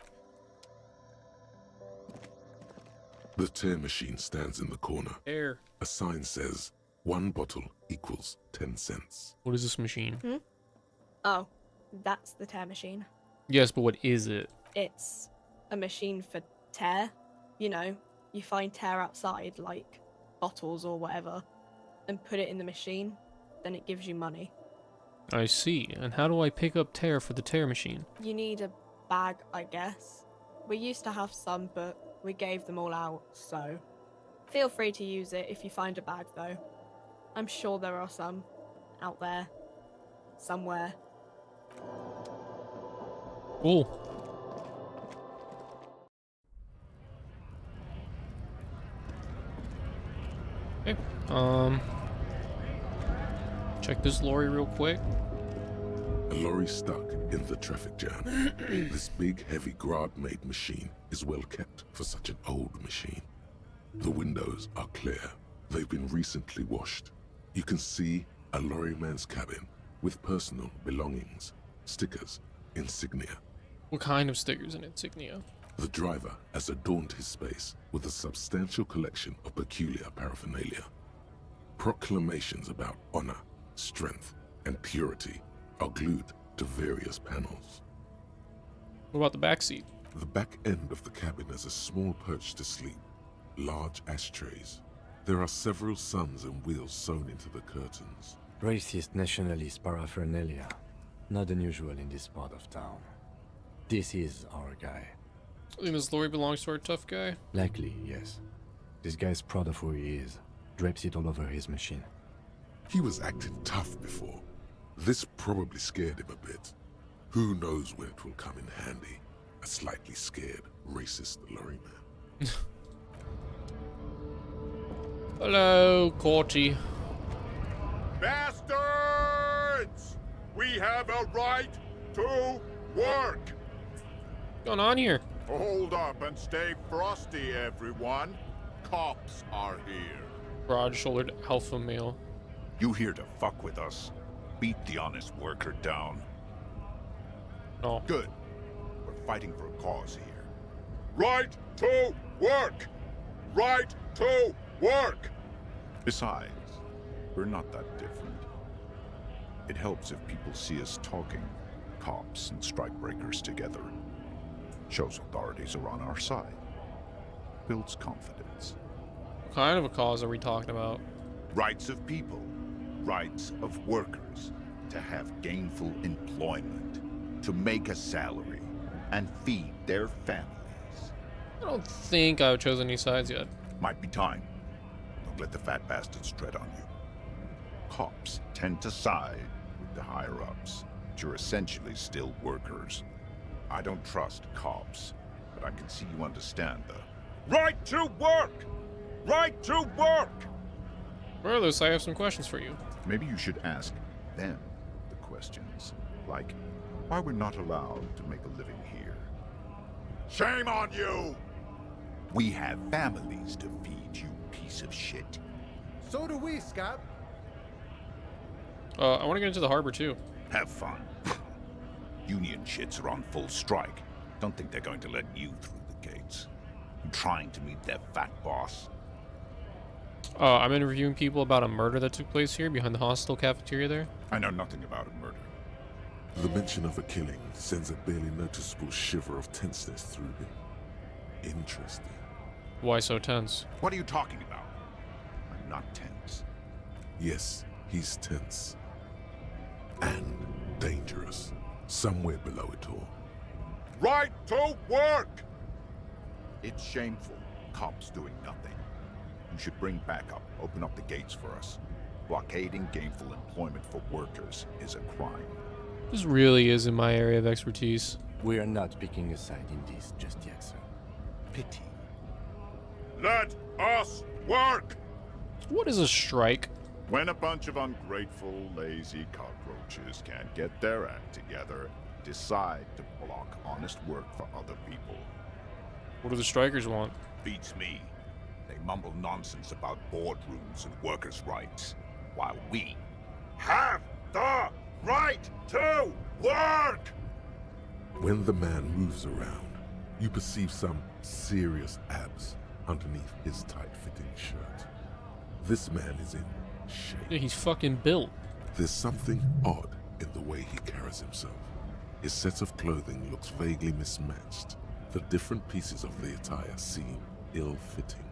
The tear machine stands in the corner. Air. A sign says, 1 bottle equals 10 cents. What is this machine? Oh, that's the tear machine. Yes, but what is it? It's a machine for tear. You know, you find tear outside, like bottles or whatever, and put it in the machine, then it gives you money. I see. And how do I pick up tear for the tear machine? You need a bag, I guess. We used to have some, but we gave them all out, so feel free to use it if you find a bag, though. I'm sure there are some out there, somewhere. Cool. Okay. Check this lorry real quick. A lorry stuck in the traffic jam. This big, heavy Grad-made machine is well kept for such an old machine. The windows are clear. They've been recently washed. You can see a lorryman's cabin with personal belongings, stickers, insignia. What kind of stickers and insignia? The driver has adorned his space with a substantial collection of peculiar paraphernalia. Proclamations about honor, strength, and purity are glued to various panels. What about the back seat? The back end of the cabin has a small perch to sleep, large ashtrays. There are several suns and wheels sewn into the curtains. Racist nationalist paraphernalia. Not unusual in this part of town. This is our guy. I think this lorry belongs to our tough guy. Likely, yes. This guy's proud of who he is. Drapes it all over his machine. He was acting tough before. This probably scared him a bit. Who knows when it will come in handy? A slightly scared, racist lorryman. Hello, Corty. Bastards! We have a right to work! What's going on here? Hold up and stay frosty, everyone. Cops are here. Broad-shouldered alpha male. You here to fuck with us? Beat the honest worker down. No. Good. We're fighting for a cause here. Right to work! Right to work! Besides, we're not that different. It helps if people see us talking, cops and strikebreakers together. Shows authorities are on our side. Builds confidence. What kind of a cause are we talking about? Rights of people. Rights of workers. To have gainful employment. To make a salary. And feed their families. I don't think I've chosen any sides yet. Might be time. Don't let the fat bastards tread on you. Cops tend to side with the higher-ups, but you're essentially still workers. I don't trust cops, but I can see you understand the right to work! Right to work! Carlos, I have some questions for you. Maybe you should ask them the questions, like why we're not allowed to make a living here. Shame on you! We have families to feed, you piece of shit. So do we, Scott. I want to get into the harbor too. Have fun. Union shits are on full strike. Don't think they're going to let you through the gates. I'm trying to meet their fat boss. I'm interviewing people about a murder that took place here behind the hostel cafeteria there. I know nothing about a murder. The mention of a killing sends a barely noticeable shiver of tenseness through him. Interesting. Why so tense? What are you talking about? I'm not tense. Yes, he's tense. And dangerous. Somewhere below it all. Right to work! It's shameful. Cops doing nothing. You should bring backup. Open up the gates for us. Blockading gainful employment for workers is a crime. This really is in my area of expertise. We are not picking a side in this just yet, sir. Pity. Let us work! What is a strike? When a bunch of ungrateful, lazy cockroaches can't get their act together, decide to block honest work for other people. What do the strikers want? Beats me. They mumble nonsense about boardrooms and workers' rights, while we have the right to work! When the man moves around, you perceive some serious abs underneath his tight-fitting shirt. This man is in shape. Yeah, he's fucking built. There's something odd in the way he carries himself. His set of clothing looks vaguely mismatched. The different pieces of the attire seem ill-fitting.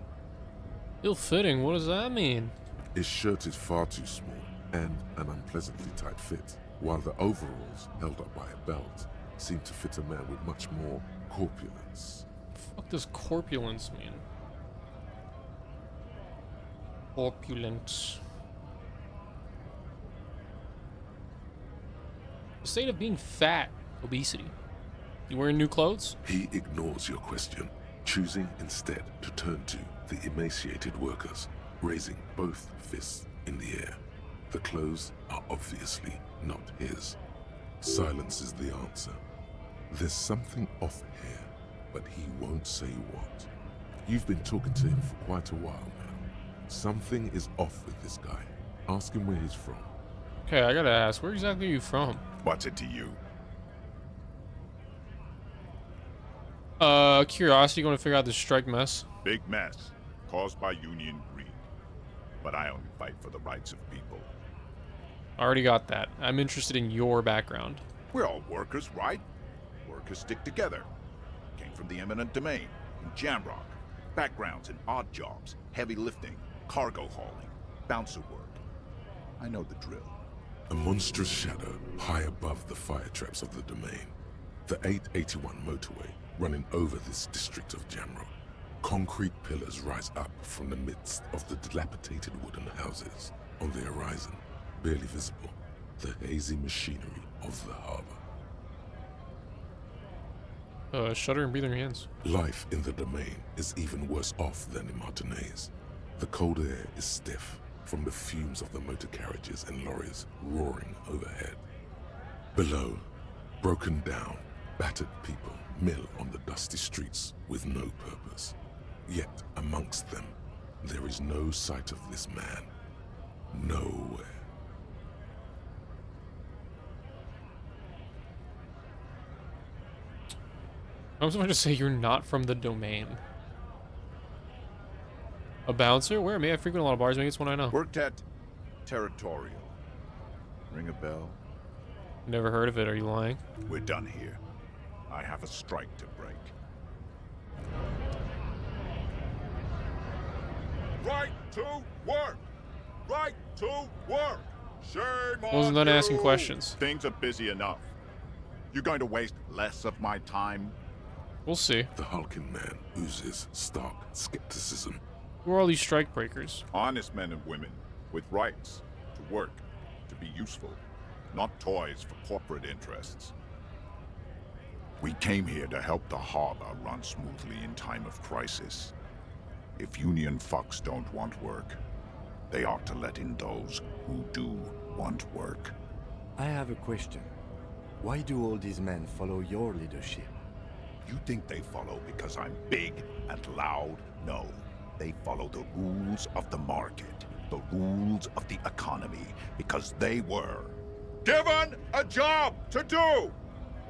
Ill-fitting? What does that mean? His shirt is far too small and an unpleasantly tight fit, while the overalls, held up by a belt, seem to fit a man with much more corpulence. What does corpulence mean? Corpulence. The state of being fat. Obesity. You wearing new clothes? He ignores your question, choosing instead to turn to the emaciated workers, raising both fists in the air. The clothes are obviously not his. Silence is the answer. There's something off here, but he won't say what. You've been talking to him for quite a while now. Something is off with this guy. Ask him where he's from. Okay, I gotta ask, where exactly are you from? What's it to you? Curiosity, going to figure out this strike mess. Big mess caused by Union greed. But I only fight for the rights of people. Already got that. I'm interested in your background. We're all workers, right? Workers stick together. Came from the eminent domain, in Jamrock. Backgrounds in odd jobs, heavy lifting, cargo hauling, bouncer work. I know the drill. A monstrous shadow high above the fire traps of the domain. The 881 motorway running over this district of Jamrock. Concrete pillars rise up from the midst of the dilapidated wooden houses. On the horizon, barely visible, the hazy machinery of the harbor. Shudder and breathe in your hands. Life in the domain is even worse off than in Martinez. The cold air is stiff from the fumes of the motor carriages and lorries roaring overhead. Below, broken down, battered people mill on the dusty streets with no purpose. Yet amongst them, there is no sight of this man. Nowhere. I was about to say you're not from the domain. A bouncer? Where? May I frequent a lot of bars? Maybe it's one I know. Worked at Territorial. Ring a bell? Never heard of it. Are you lying? We're done here. I have a strike to break. Right to work! Right to work! Shame on Wasn't done you! asking questions. Things are busy enough. You're going to waste less of my time? We'll see. The hulking man oozes stark skepticism. Who are all these strike breakers? Honest men and women with rights to work, to be useful, not toys for corporate interests. We came here to help the harbor run smoothly in time of crisis. If Union fucks don't want work, they ought to let in those who do want work. I have a question. Why do all these men follow your leadership? You think they follow because I'm big and loud? No. They follow the rules of the market, the rules of the economy, because they were given a job to do!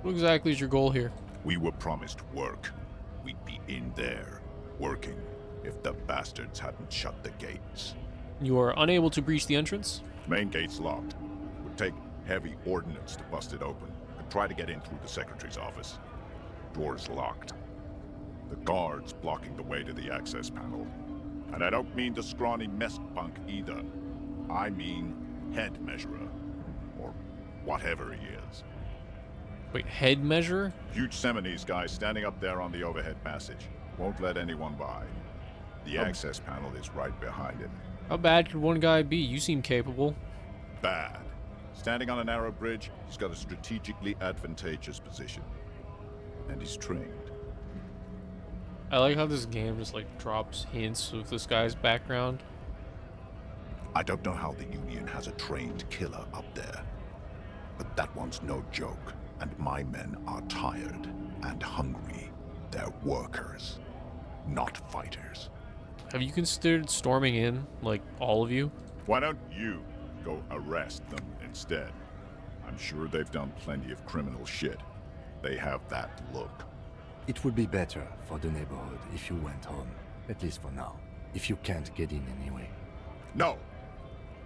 What exactly is your goal here? We were promised work. We'd be in there, working, if the bastards hadn't shut the gates. You are unable to breach the entrance? Main gate's locked. Would take heavy ordnance to bust it open. Could try to get in through the secretary's office. Door's locked. The guard's blocking the way to the access panel. And I don't mean the scrawny mess punk either. I mean head measurer. Or whatever he is. Wait, head measure? Huge Seminese guy standing up there on the overhead passage. Won't let anyone by. The access panel is right behind him. How bad could one guy be? You seem capable. Bad. Standing on a narrow bridge, he's got a strategically advantageous position. And he's trained. I like how this game just like drops hints of this guy's background. I don't know how the Union has a trained killer up there. But that one's no joke. And my men are tired and hungry. They're workers, not fighters. Have you considered storming in, like, all of you? Why don't you go arrest them instead? I'm sure they've done plenty of criminal shit. They have that look. It would be better for the neighborhood if you went home, at least for now, if you can't get in anyway. No!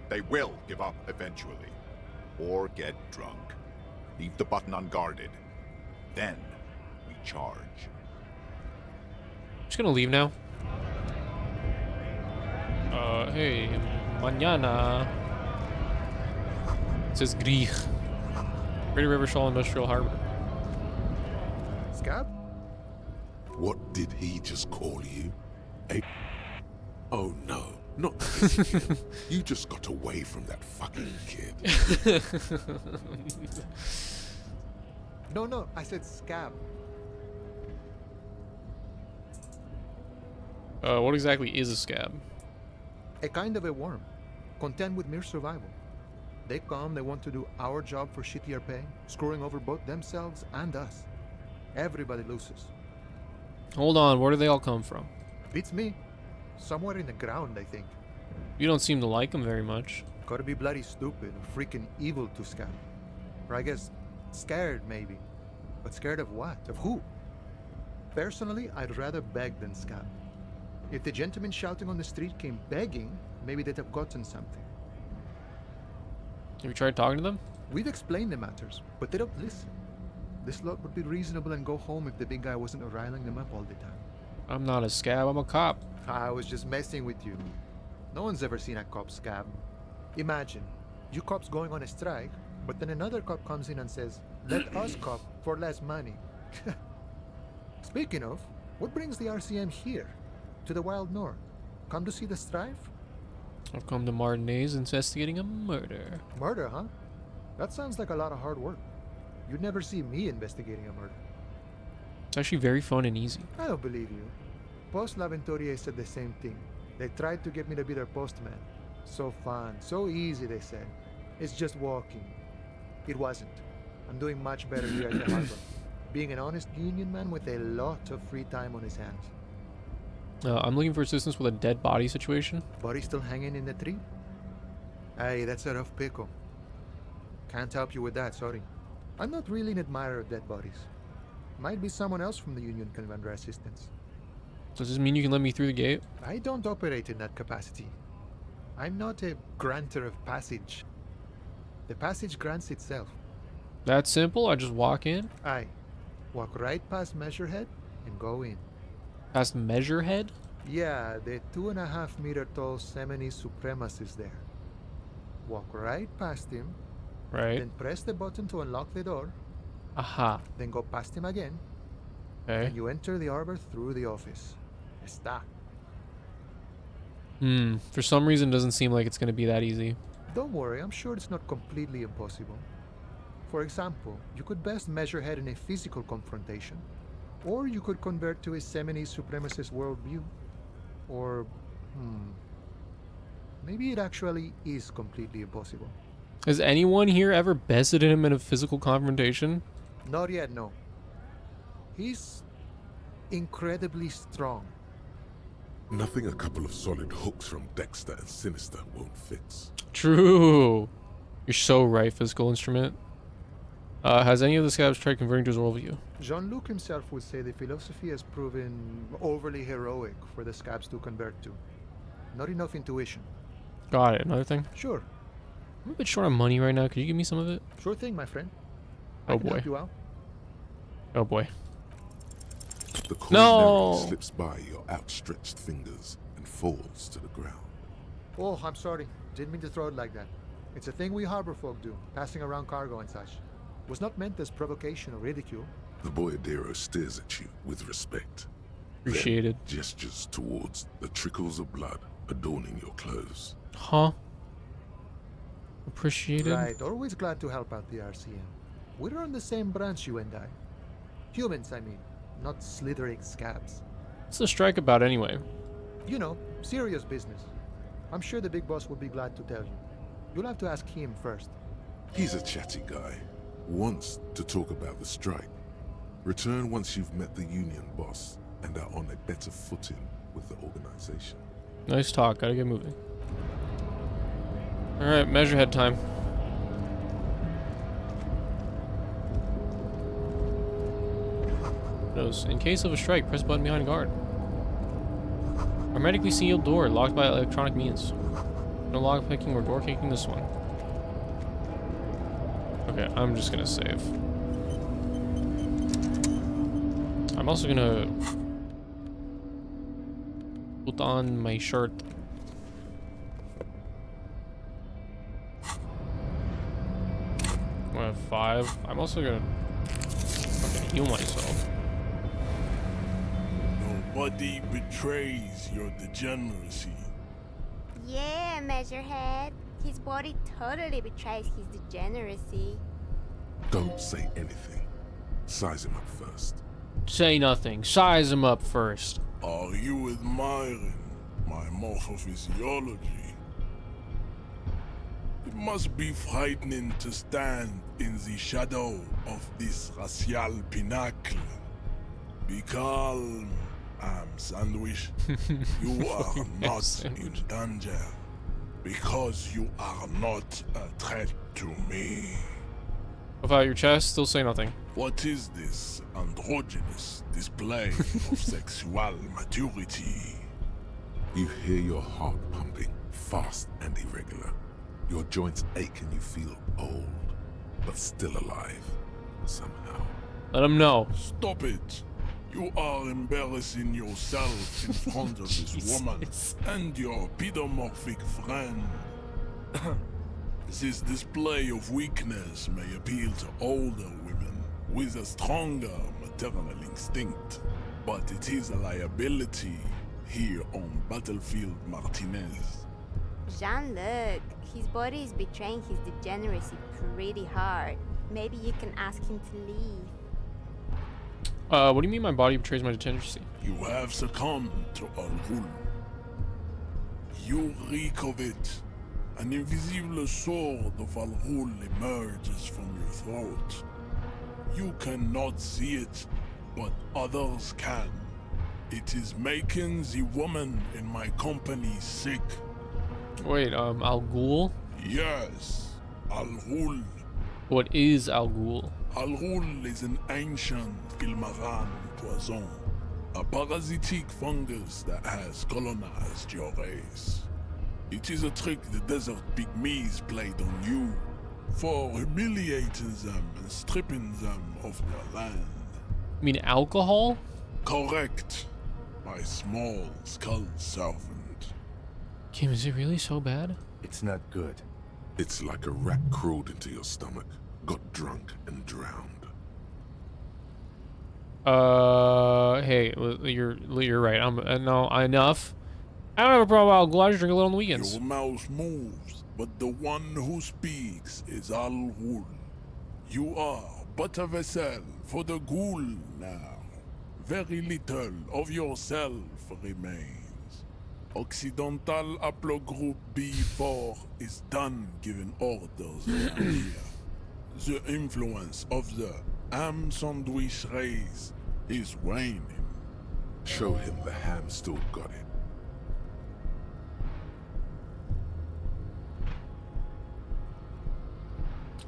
They will give up eventually. Or get drunk. Leave the button unguarded. Then we charge. Just gonna leave now. Hey, mañana. It says Grieg. Greater River Shoal Industrial Harbor. Scab? What did he just call you? Oh no, not this again. You just got away from that fucking kid. No, I said scab. What exactly is a scab? A kind of a worm, content with mere survival. They come, they want to do our job for shittier pay, screwing over both themselves and us. Everybody loses. Hold on, where do they all come from? Beats me. Somewhere in the ground, I think. You don't seem to like them very much. Gotta be bloody stupid or freaking evil to scab. Or I guess scared, maybe. But scared of what? Of who? Personally, I'd rather beg than scab. If the gentleman shouting on the street came begging, maybe they'd have gotten something. Have you tried talking to them? We've explained the matters, but they don't listen. This lot would be reasonable and go home if the big guy wasn't riling them up all the time. I'm not a scab, I'm a cop. I was just messing with you. No one's ever seen a cop scab. Imagine, you cops going on a strike, but then another cop comes in and says, let us cop for less money. Speaking of, what brings the RCM here? To the Wild North? Come to see the strife? I've come to Martinez investigating a murder. Murder, huh? That sounds like a lot of hard work. You'd never see me investigating a murder. It's actually very fun and easy. I don't believe you. Post L'Aventurier said the same thing. They tried to get me to be their postman. So fun, so easy, they said. It's just walking. It wasn't. I'm doing much better here at the harbor. Being an honest union man with a lot of free time on his hands. I'm looking for assistance with a dead body situation. Body still hanging in the tree? Hey, that's a rough pickle. Can't help you with that, sorry. I'm not really an admirer of dead bodies. Might be someone else from the union can render assistance. Does this mean you can let me through the gate? I don't operate in that capacity. I'm not a granter of passage. The passage grants itself. That simple? I just walk in? Aye. Walk right past Measurehead and go in. Past Measurehead? Yeah, the 2.5 meter tall Semini supremacist there. Walk right past him. Right. Then press the button to unlock the door. Aha. Then go past him again. Okay. And you enter the arbor through the office. Está. For some reason it doesn't seem like it's going to be that easy. Don't worry, I'm sure it's not completely impossible. For example, you could best Measurehead in a physical confrontation. Or you could convert to a Semini supremacist worldview. Or, maybe it actually is completely impossible. Has anyone here ever bested him in a physical confrontation? Not yet, no. He's incredibly strong. Nothing a couple of solid hooks from Dexter and Sinister won't fix. True. You're so right, physical instrument. Has any of the scabs tried converting to his worldview? Jean-Luc himself would say the philosophy has proven overly heroic for the scabs to convert to. Not enough intuition. Got it. Another thing? Sure. I'm a bit short on money right now. Could you give me some of it? Sure thing, my friend. Oh I can boy. help you out. Oh boy. The coin No! narrowly slips by your outstretched fingers and falls to the ground. Oh, I'm sorry. Didn't mean to throw it like that. It's a thing we harbor folk do, passing around cargo and such. Was not meant as provocation or ridicule. The boyadero stares at you with respect. Appreciated. Then gestures towards the trickles of blood adorning your clothes. Huh? Appreciated? Right, always glad to help out the RCM. We're on the same branch, you and I. Humans, I mean, not slithering scabs. What's the strike about anyway? You know, serious business. I'm sure the big boss will be glad to tell you. You'll have to ask him first. He's a chatty guy. Wants to talk about the strike. Return once you've met the union boss and are on a better footing with the organization. Nice talk. Gotta get moving. Alright, Measurehead time. In case of a strike, press button behind guard. Hermetically sealed door, locked by electronic means. No lock picking or door kicking this one. Okay, I'm just gonna save. I'm also gonna put on my shirt. I'm at 5. I'm also gonna fucking heal myself. Nobody betrays your degeneracy. Yeah, Measurehead. His body totally betrays his degeneracy. Don't say anything. Size him up first. Say nothing. Size him up first. Are you admiring my morphophysiology? It must be frightening to stand in the shadow of this racial pinnacle. Be calm, I'm Sandwich. You are not in danger because you are not a threat to me. Puff out your chest, still say nothing. What is this androgynous display of sexual maturity? You hear your heart pumping, fast and irregular. Your joints ache and you feel old, but still alive, somehow. Let him know. Stop it. You are embarrassing yourself in front of this woman and your pedomorphic friend. This display of weakness may appeal to older women with a stronger maternal instinct, but it is a liability here on Battlefield Martinez. Jean-Luc, his body is betraying his degeneracy pretty hard. Maybe you can ask him to leave. What do you mean my body betrays my degeneracy? You have succumbed to Al-Ghul. You reek of it. An invisible sword of Al-Ghul emerges from your throat. You cannot see it, but others can. It is making the woman in my company sick. Wait, Al-Ghul? Yes, Al-Ghul. What is Al-Ghul? Al-Ghul is an ancient Ilmaran poison, a parasitic fungus that has colonized your race. It is a trick the desert pygmies played on you for humiliating them and stripping them of their land. You mean alcohol? Correct. My small skull servant. Kim, is it really so bad? It's not good. It's like a rat crawled into your stomach, got drunk and drowned. Hey, you're right. No, enough. I don't have a problem with Al-Ghul. I just drink a little on the weekends. Your mouth moves, but the one who speaks is Al-Ghul. You are but a vessel for the Ghul now. Very little of yourself remains. Occidental Haplogroup B4 is done giving orders around here. The influence of the ham sandwich race is waning. Show him the ham still got it.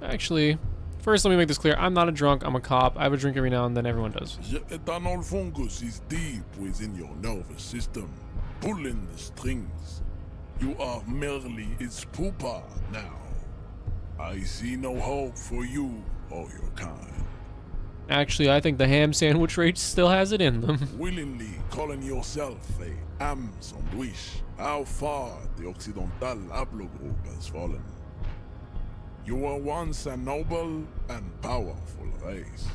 Actually, first let me make this clear. I'm not a drunk. I'm a cop. I have a drink every now and then. Everyone does. The ethanol fungus is deep within your nervous system, pulling the strings. You are merely its pupa now. I see no hope for you or your kind. Actually, I think the ham sandwich race still has it in them. Willingly calling yourself a ham sandwich, how far the Occidental Haplogroup has fallen. You were once a noble and powerful race.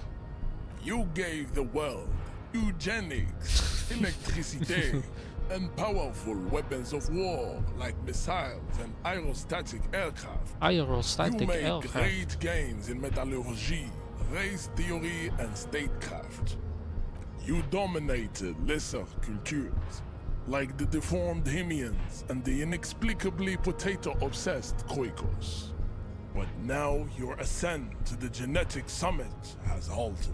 You gave the world eugenics, electricity, and powerful weapons of war like missiles and aerostatic aircraft. Aerostatic aircraft. You made aircraft. great gains in metallurgy, race theory, and statecraft. You dominated lesser cultures, like the deformed Hemians and the inexplicably potato-obsessed Quakers. But now your ascent to the genetic summit has halted.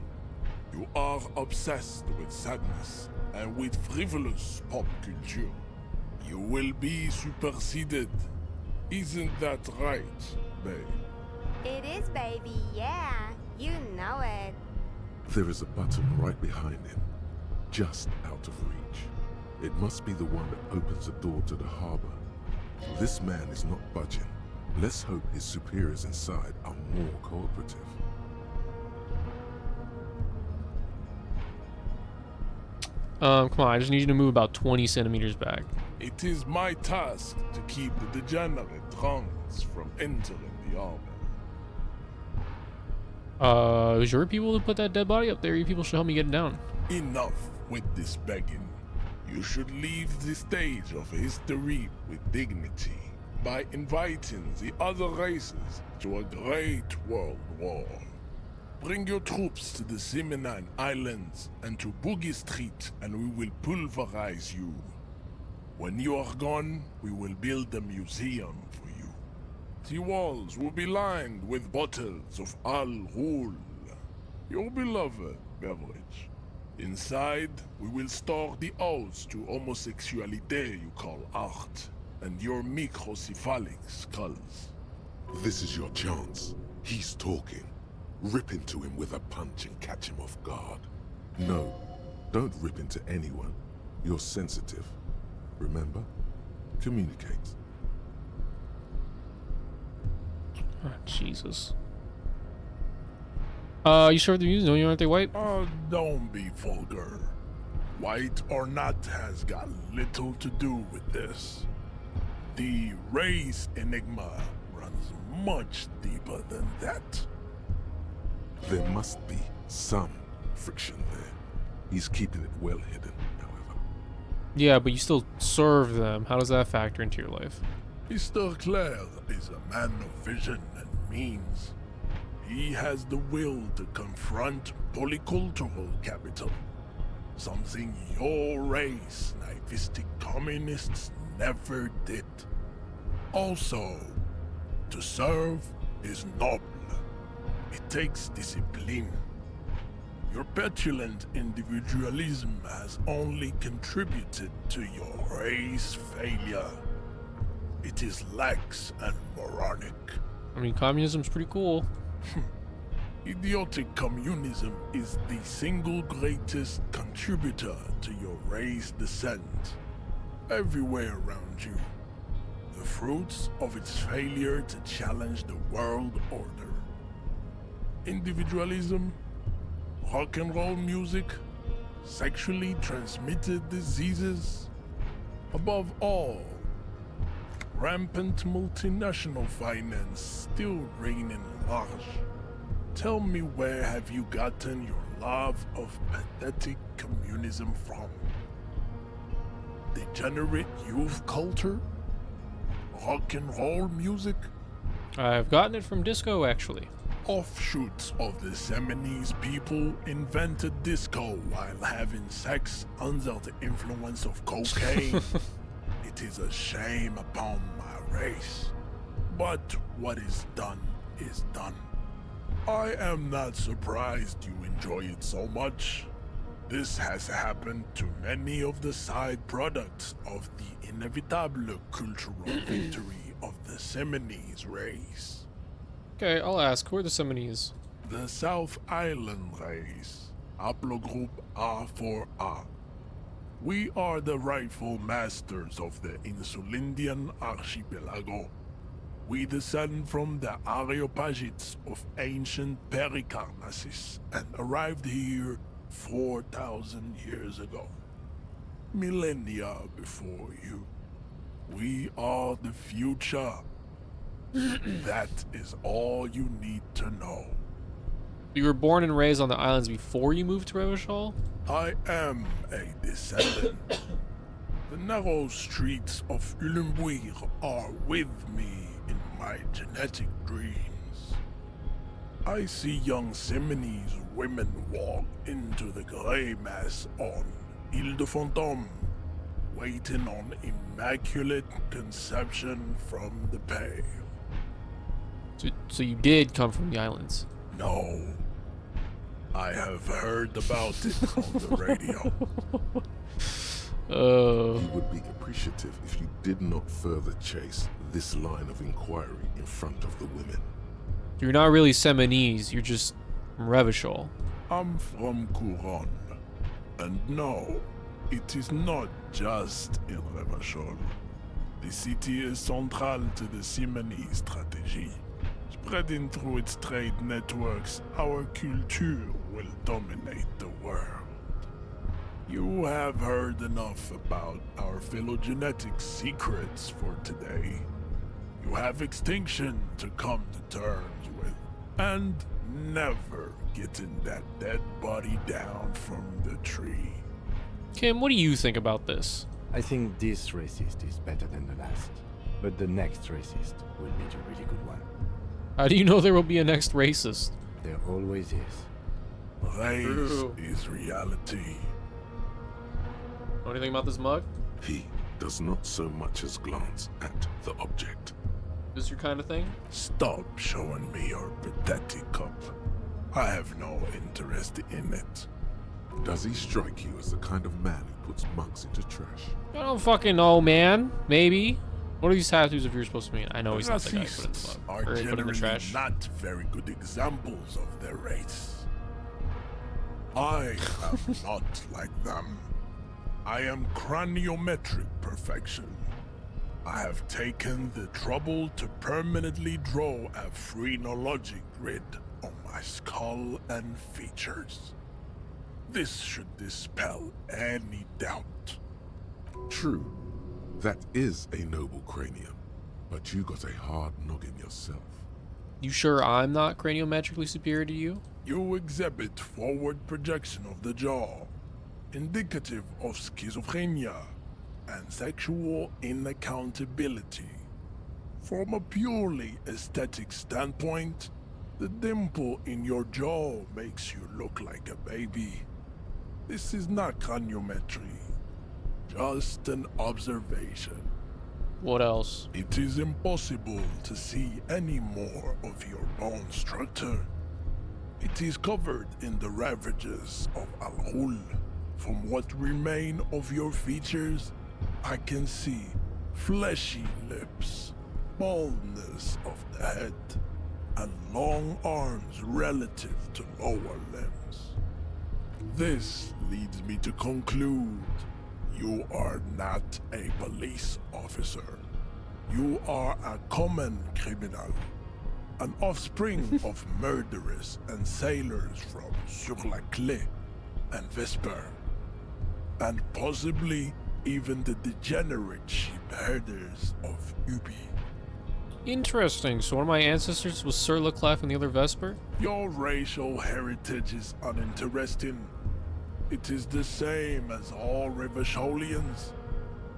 You are obsessed with sadness and with frivolous pop culture. You will be superseded. Isn't that right, babe? It is, baby, yeah. You know it. There is a button right behind him, just out of reach. It must be the one that opens the door to the harbor. This man is not budging. Let's hope his superiors inside are more cooperative. Come on, I just need you to move about 20 centimeters back. It is my task to keep the degenerate drunks from entering the harbor. Is your people to put that dead body up there? You people should help me get it down. Enough with this begging. You should leave the stage of history with dignity by inviting the other races to a great world war. Bring your troops to the Simonine Islands and to Boogie Street, and we will pulverize you. When you are gone, we will build a museum for you. The walls will be lined with bottles of Al-Ghul, your beloved beverage. Inside, we will store the odes to homosexuality you call art, and your microcephalic skulls. This is your chance. He's talking. Rip into him with a punch and catch him off guard. No, don't rip into anyone. You're sensitive. Remember? Communicate. Oh, Jesus. You sure with the music? No, aren't they white? Don't be vulgar. White or not has got little to do with this. The race enigma runs much deeper than that. There must be some friction there. He's keeping it well hidden, however. Yeah, but you still serve them. How does that factor into your life? Mr. Clare is a man of vision and means. He has the will to confront polycultural capital. Something your race, naivistic communists, never did. Also, to serve is noble. It takes discipline. Your petulant individualism has only contributed to your race failure. It is lax and moronic. I mean, communism's pretty cool. Idiotic communism is the single greatest contributor to your race descent. Everywhere around you. The fruits of its failure to challenge the world order. Individualism, rock and roll music, sexually transmitted diseases. Above all, rampant multinational finance still reigning large. Tell me, where have you gotten your love of pathetic communism from? Degenerate youth culture? Rock and roll music? I've gotten it from disco, actually. Offshoots of the Seminoles people invented disco while having sex under the influence of cocaine. It is a shame upon my race. But what is done is done. I am not surprised you enjoy it so much. This has happened to many of the side products of the inevitable cultural victory of the Seminoles race. Okay, I'll ask. Who are the Seminoles? The South Island race, haplogroup A4A. We are the rightful masters of the Insulindian archipelago. We descend from the Areopagites of ancient Pericarnassus and arrived here 4,000 years ago. Millennia before you. We are the future. That is all you need to know. You were born and raised on the islands before you moved to Revachol? I am a descendant. The narrow streets of Ulimbuir are with me in my genetic dreams. I see young Seminoles women walk into the grey mass on Ile de Fantôme, waiting on immaculate conception from the pale. So you did come from the islands? No. I have heard about it on the radio. You would be appreciative if you did not further chase this line of inquiry in front of the women. You're not really Seminoles, you're just from Revachol. I'm from Couronne. And no, it is not just in Revachol. The city is central to the Seminoles strategy. Spreading through its trade networks, our culture will dominate the world. You have heard enough about our phylogenetic secrets for today. You have extinction to come to terms with, and never getting that dead body down from the tree. Kim, what do you think about this? I think this racist is better than the last, but the next racist will be a really good one. How do you know there will be a next racist? There always is. Race is reality. Know anything about this mug? He does not so much as glance at the object. This your kind of thing? Stop showing me your pathetic cup. I have no interest in it. Does he strike you as the kind of man who puts mugs into trash? I don't fucking know, man. Maybe. What are these tattoos of yours supposed to mean? I know he's not the guy. Put in the Racists book. are Or put in the generally trash. not very good examples of their race. I am not like them. I am craniometric perfection. I have taken the trouble to permanently draw a phrenologic grid on my skull and features. This should dispel any doubt. True, that is a noble cranium, but you got a hard noggin yourself. You sure I'm not craniometrically superior to you? You exhibit forward projection of the jaw, indicative of schizophrenia and sexual inaccountability. From a purely aesthetic standpoint, the dimple in your jaw makes you look like a baby. This is not craniometry, just an observation. What else? It is impossible to see any more of your bone structure. It is covered in the ravages of Al-Ghul. From what remain of your features, I can see fleshy lips, baldness of the head, and long arms relative to lower limbs. This leads me to conclude you are not a police officer. You are a common criminal, an offspring of murderers and sailors from Sur-la-Clé and Vesper, and possibly even the degenerate sheep herders of Ubi. Interesting. So one of my ancestors was Sir Leclerc and the other Vesper? Your racial heritage is uninteresting. It is the same as all Rivasholians.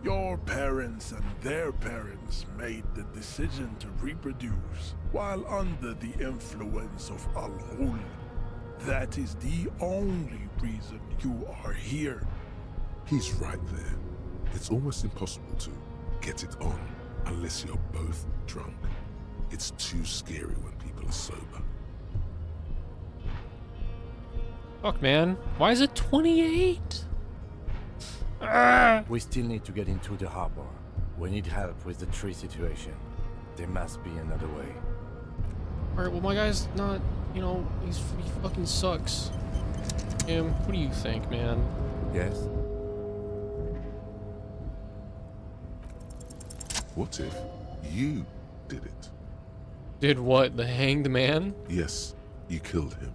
Your parents and their parents made the decision to reproduce while under the influence of Al-Ghul. That is the only reason you are here. He's right there. It's almost impossible to get it on unless you're both drunk. It's too scary when people are sober. Fuck, man. Why is it 28? We still need to get into the harbor. We need help with the tree situation. There must be another way. Alright, well, my guy's not, you know, he fucking sucks. What do you think, man? Yes? What if you did it? Did what? The hanged man? Yes, you killed him.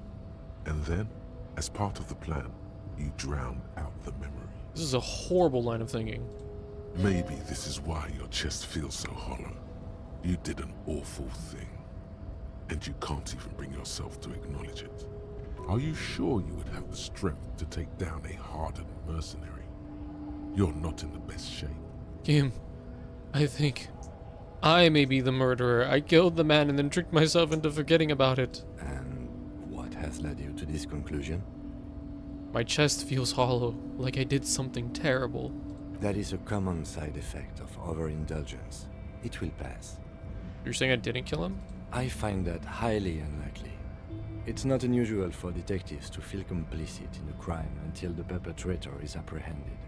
And then, as part of the plan, you drowned out the memory. This is a horrible line of thinking. Maybe this is why your chest feels so hollow. You did an awful thing. And you can't even bring yourself to acknowledge it. Are you sure you would have the strength to take down a hardened mercenary? You're not in the best shape. Kim, I think I may be the murderer. I killed the man and then tricked myself into forgetting about it. And what has led you to this conclusion? My chest feels hollow, like I did something terrible. That is a common side effect of overindulgence. It will pass. You're saying I didn't kill him? I find that highly unlikely. It's not unusual for detectives to feel complicit in a crime until the perpetrator is apprehended,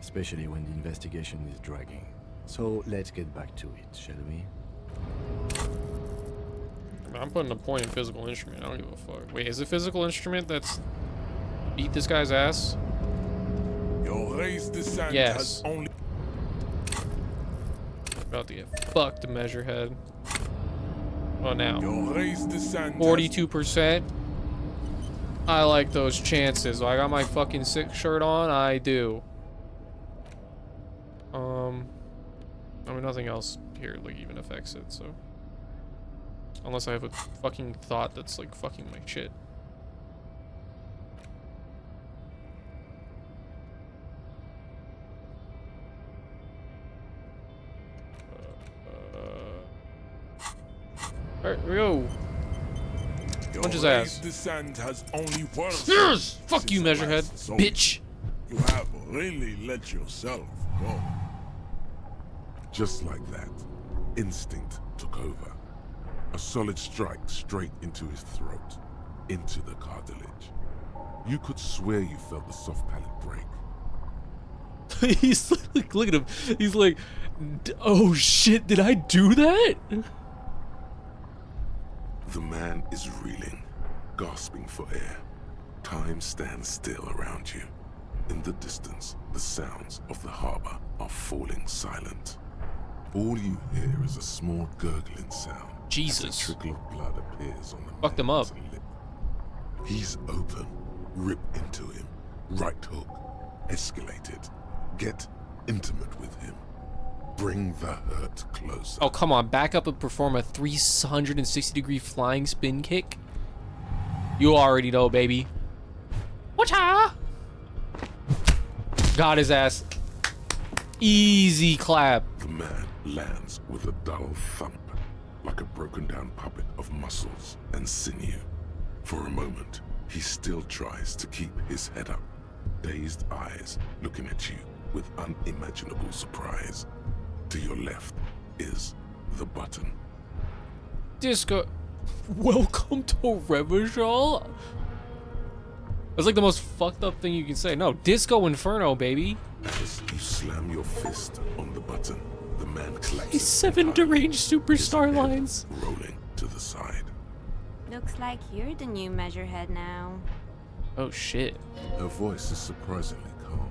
especially when the investigation is dragging. So let's get back to it, shall we? I'm putting a point in physical instrument. I don't give a fuck. Wait, is it physical instrument that's beat this guy's ass? Your race descent Yes. has only... About to get fucked, the measure head. Oh, now. Your race descent 42%. I like those chances. I got my fucking sick shirt on. I do. I mean, nothing else here like even affects it. So, unless I have a fucking thought that's like fucking my shit. Alright, here we go. Punch his ass. Descent has only worse. Yes! Fuck you, since Measurehead. last soul. Bitch. You have really let yourself go. Just like that, instinct took over. A solid strike straight into his throat, into the cartilage. You could swear you felt the soft palate break. He's like, look at him. He's like, oh shit, did I do that? The man is reeling, gasping for air. Time stands still around you. In the distance, the sounds of the harbor are falling silent. All you hear is a small gurgling sound. Jesus. As a trickle of blood appears on the Fucked him up. lip. He's open. Rip into him. Right hook. Escalate it. Get intimate with him. Bring the hurt closer. Oh, come on. Back up and perform a 360-degree flying spin kick. You already know, baby. Watcha! Got his ass. Easy clap. The man lands with a dull thump, like a broken down puppet of muscles and sinew. For a moment, he still tries to keep his head up, dazed eyes looking at you with unimaginable surprise. To your left is the button. Disco. Welcome to Revachol? That's like the most fucked up thing you can say. No, Disco Inferno, baby. As you slam your fist on the button, the man collapses. These 7 deranged superstar lines. Rolling to the side. Looks like you're the new Measurehead now. Oh shit. Her voice is surprisingly calm.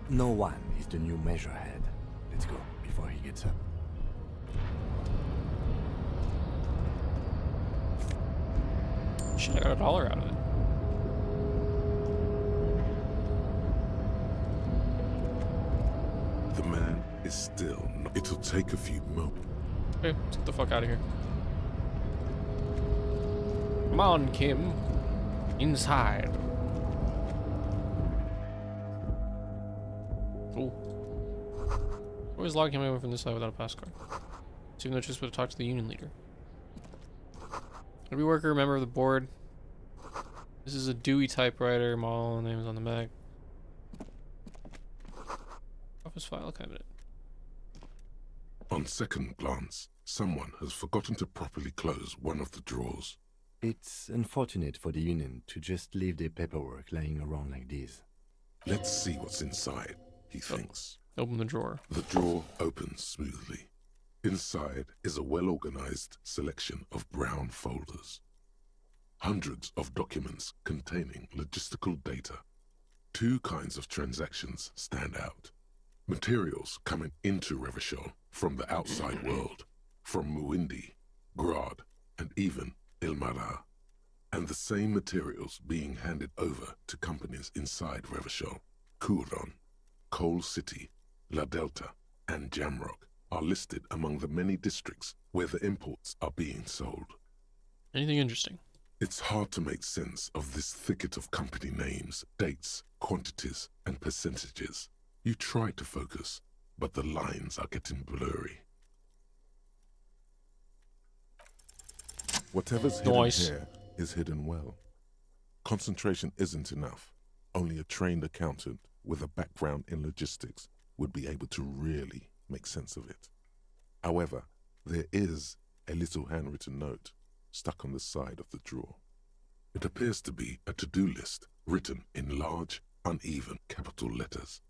No one is the new Measurehead. Let's go before he gets up. Shit, I got $1 out of it. The man is still. It'll take a few moments. Okay, let's get the fuck out of here. Come on, Kim. Inside. Ooh. Always log him away from this side without a pass card. So even though it's just would have talked to the union leader. Every worker, member of the board. This is a Dewey typewriter. Model name is on the back. Office file cabinet. On second glance, someone has forgotten to properly close one of the drawers. It's unfortunate for the Union to just leave their paperwork lying around like this. Let's see what's inside, he thinks. Open the drawer. The drawer opens smoothly. Inside is a well-organized selection of brown folders. Hundreds of documents containing logistical data. 2 kinds of transactions stand out. Materials coming into Revachol from the outside world, from Muindi, Grad, and even Ilmara, and the same materials being handed over to companies inside Revachol. Kuron, Coal City, La Delta, and Jamrock are listed among the many districts where the imports are being sold. Anything interesting? It's hard to make sense of this thicket of company names, dates, quantities, and percentages. You try to focus, but the lines are getting blurry. Whatever's hidden here is hidden well. Concentration isn't enough. Only a trained accountant with a background in logistics would be able to really make sense of it. However, there is a little handwritten note stuck on the side of the drawer. It appears to be a to-do list written in large, uneven capital letters.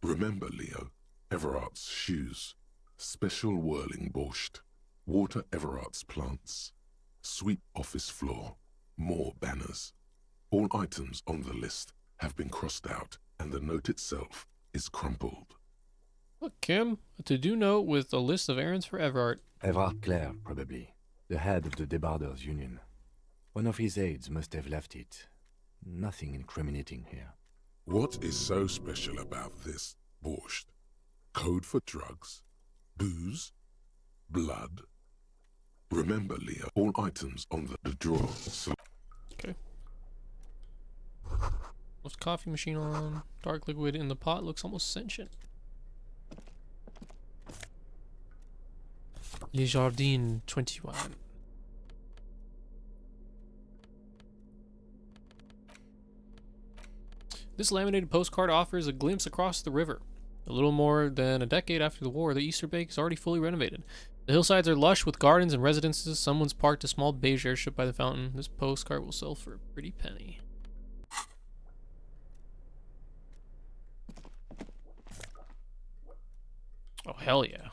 Remember, Leo, Everart's shoes, special whirling borscht, water Everart's plants, sweep office floor, more banners. All items on the list have been crossed out, and the note itself is crumpled. Look, Kim, a to-do note with a list of errands for Everart. Everard Clare, probably. The head of the Debarders Union. One of his aides must have left it. Nothing incriminating here. What is so special about this borscht? Code for drugs? Booze? Blood? Remember, Leah, all items on the drawer. Okay. What's coffee machine on? Dark liquid in the pot looks almost sentient. Les Jardins 21. This laminated postcard offers a glimpse across the river. A little more than a decade after the war, the Easter Bay is already fully renovated. The hillsides are lush with gardens and residences. Someone's parked a small beige airship by the fountain. This postcard will sell for a pretty penny. Oh, hell yeah.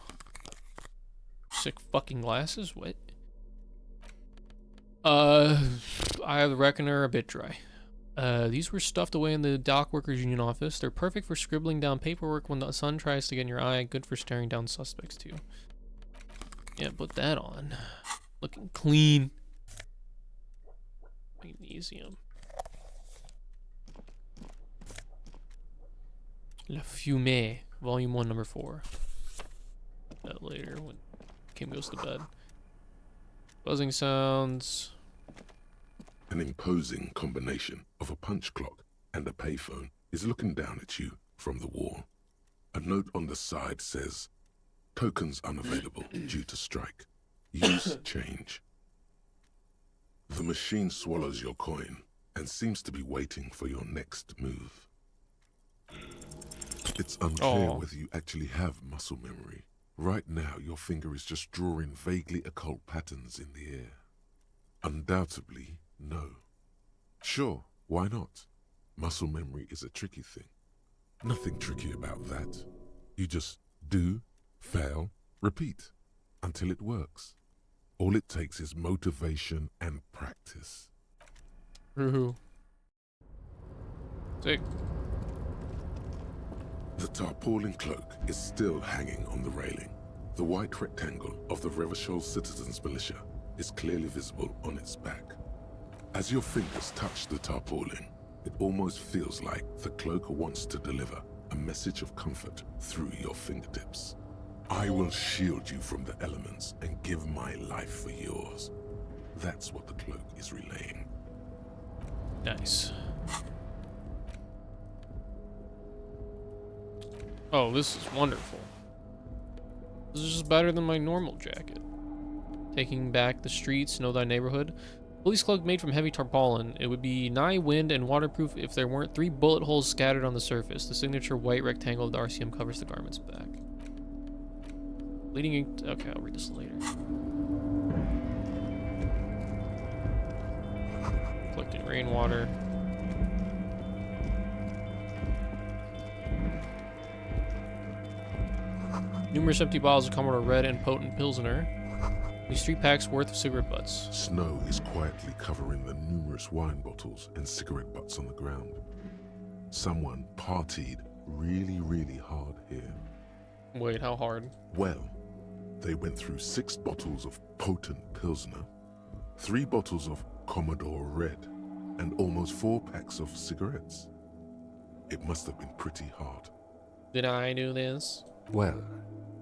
Sick fucking glasses? What? I have the Reckoner a bit dry. These were stuffed away in the Dock Workers Union office. They're perfect for scribbling down paperwork when the sun tries to get in your eye. Good for staring down suspects, too. Yeah, put that on. Looking clean. Elysium. La Fumée, Volume 1, Number 4. That later when Kim goes to bed. Buzzing sounds. An imposing combination of a punch clock and a payphone is looking down at you from the wall. A note on the side says, "Tokens unavailable due to strike. Use change." The machine swallows your coin and seems to be waiting for your next move. It's unclear whether you actually have muscle memory. Right now, your finger is just drawing vaguely occult patterns in the air. Undoubtedly, no. Sure, why not? Muscle memory is a tricky thing. Nothing tricky about that. You just do, fail, repeat, until it works. All it takes is motivation and practice. Woohoo. Sick. The tarpaulin cloak is still hanging on the railing. The white rectangle of the Revachol Citizens Militia is clearly visible on its back. As your fingers touch the tarpaulin, it almost feels like the cloak wants to deliver a message of comfort through your fingertips. I will shield you from the elements and give my life for yours. That's what the cloak is relaying. Nice. Oh, this is wonderful. This is just better than my normal jacket. Taking back the streets, know thy neighborhood. Police cloak made from heavy tarpaulin. It would be nigh wind and waterproof if there weren't 3 bullet holes scattered on the surface. The signature white rectangle of the RCM covers the garment's back. Leading ink. Okay, I'll read this later. Collecting rainwater. Numerous empty bottles of Commodore Red and potent Pilsner. These 3 packs worth of cigarette butts. Snow is quietly covering the numerous wine bottles and cigarette butts on the ground. Someone partied really, really hard here. Wait, how hard? Well, they went through 6 bottles of potent Pilsner, 3 bottles of Commodore Red, and almost 4 packs of cigarettes. It must have been pretty hard. Did I do this? Well,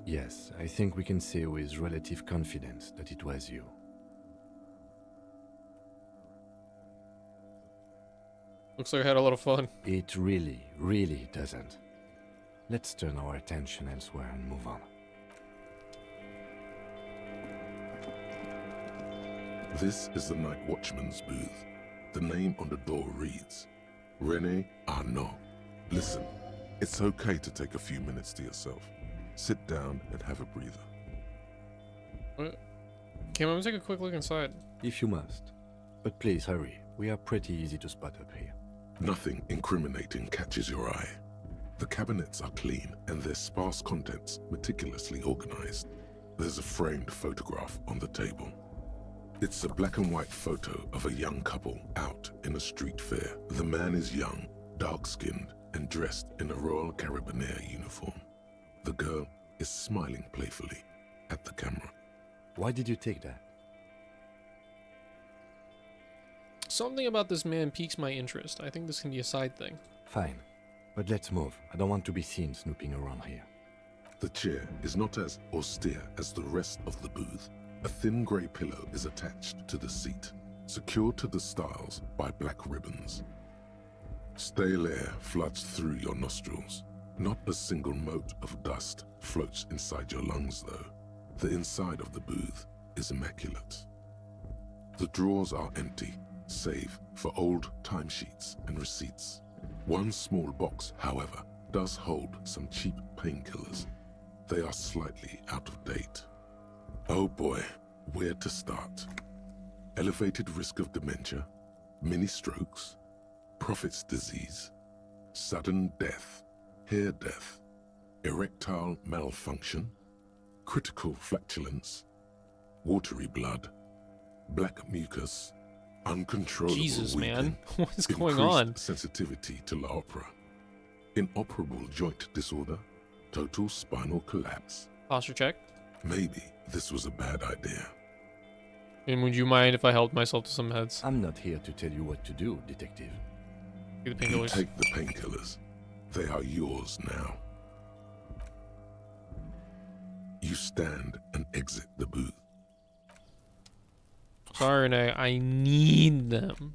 yes, I think we can say with relative confidence that it was you. Looks like I had a lot of fun. It really, really doesn't. Let's turn our attention elsewhere and move on. This is the night watchman's booth. The name on the door reads, René Arnaud. Listen, it's okay to take a few minutes to yourself. Sit down and have a breather. What? Kim, I'm gonna take a quick look inside. If you must. But please hurry. We are pretty easy to spot up here. Nothing incriminating catches your eye. The cabinets are clean and their sparse contents meticulously organized. There's a framed photograph on the table. It's a black and white photo of a young couple out in a street fair. The man is young, dark-skinned, and dressed in a Royal Carabinieri uniform. The girl is smiling playfully at the camera. Why did you take that? Something about this man piques my interest. I think this can be a side thing. Fine. But let's move. I don't want to be seen snooping around here. The chair is not as austere as the rest of the booth. A thin grey pillow is attached to the seat, secured to the stiles by black ribbons. Stale air floods through your nostrils. Not a single mote of dust floats inside your lungs, though. The inside of the booth is immaculate. The drawers are empty, save for old timesheets and receipts. One small box, however, does hold some cheap painkillers. They are slightly out of date. Oh boy, where to start? Elevated risk of dementia, mini strokes, Prophet's disease, sudden death, hair death, erectile malfunction, critical flatulence, watery blood, black mucus, uncontrollable Jesus, weeping, man. What is going increased on? sensitivity to La Opera, inoperable joint disorder, total spinal collapse. Posture check. Maybe this was a bad idea. And would you mind if I helped myself to some meds? I'm not here to tell you what to do, detective. Take the You painkillers. take the painkillers. They are yours now. You stand and exit the booth. Sorry, Renee. I need them.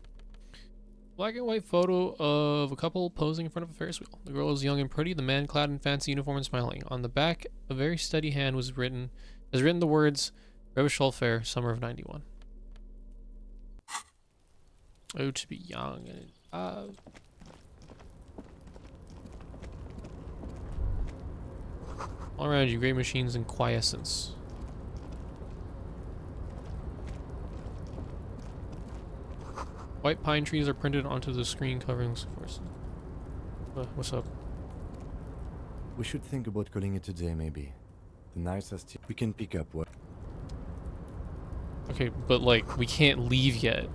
Black and white photo of a couple posing in front of a Ferris wheel. The girl is young and pretty, the man clad in fancy uniform and smiling. On the back, a very steady hand has written the words, Revachol Fair, summer of 91. Oh, to be young and all around you, great machines and quiescence. White pine trees are printed onto the screen covering the forest. What's up? We should think about calling it a day, maybe. The nights are still... We can pick up what... Okay, but like, we can't leave yet.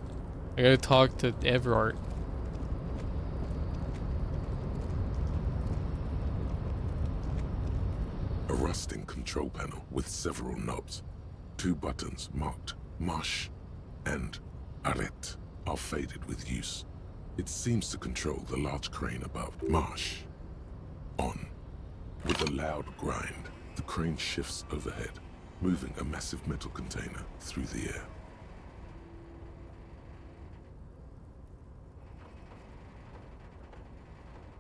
I gotta talk to Everart. A rusting control panel with several knobs. 2 buttons marked Marche and Arrête are faded with use. It seems to control the large crane above. Marche. On. With a loud grind, the crane shifts overhead, moving a massive metal container through the air.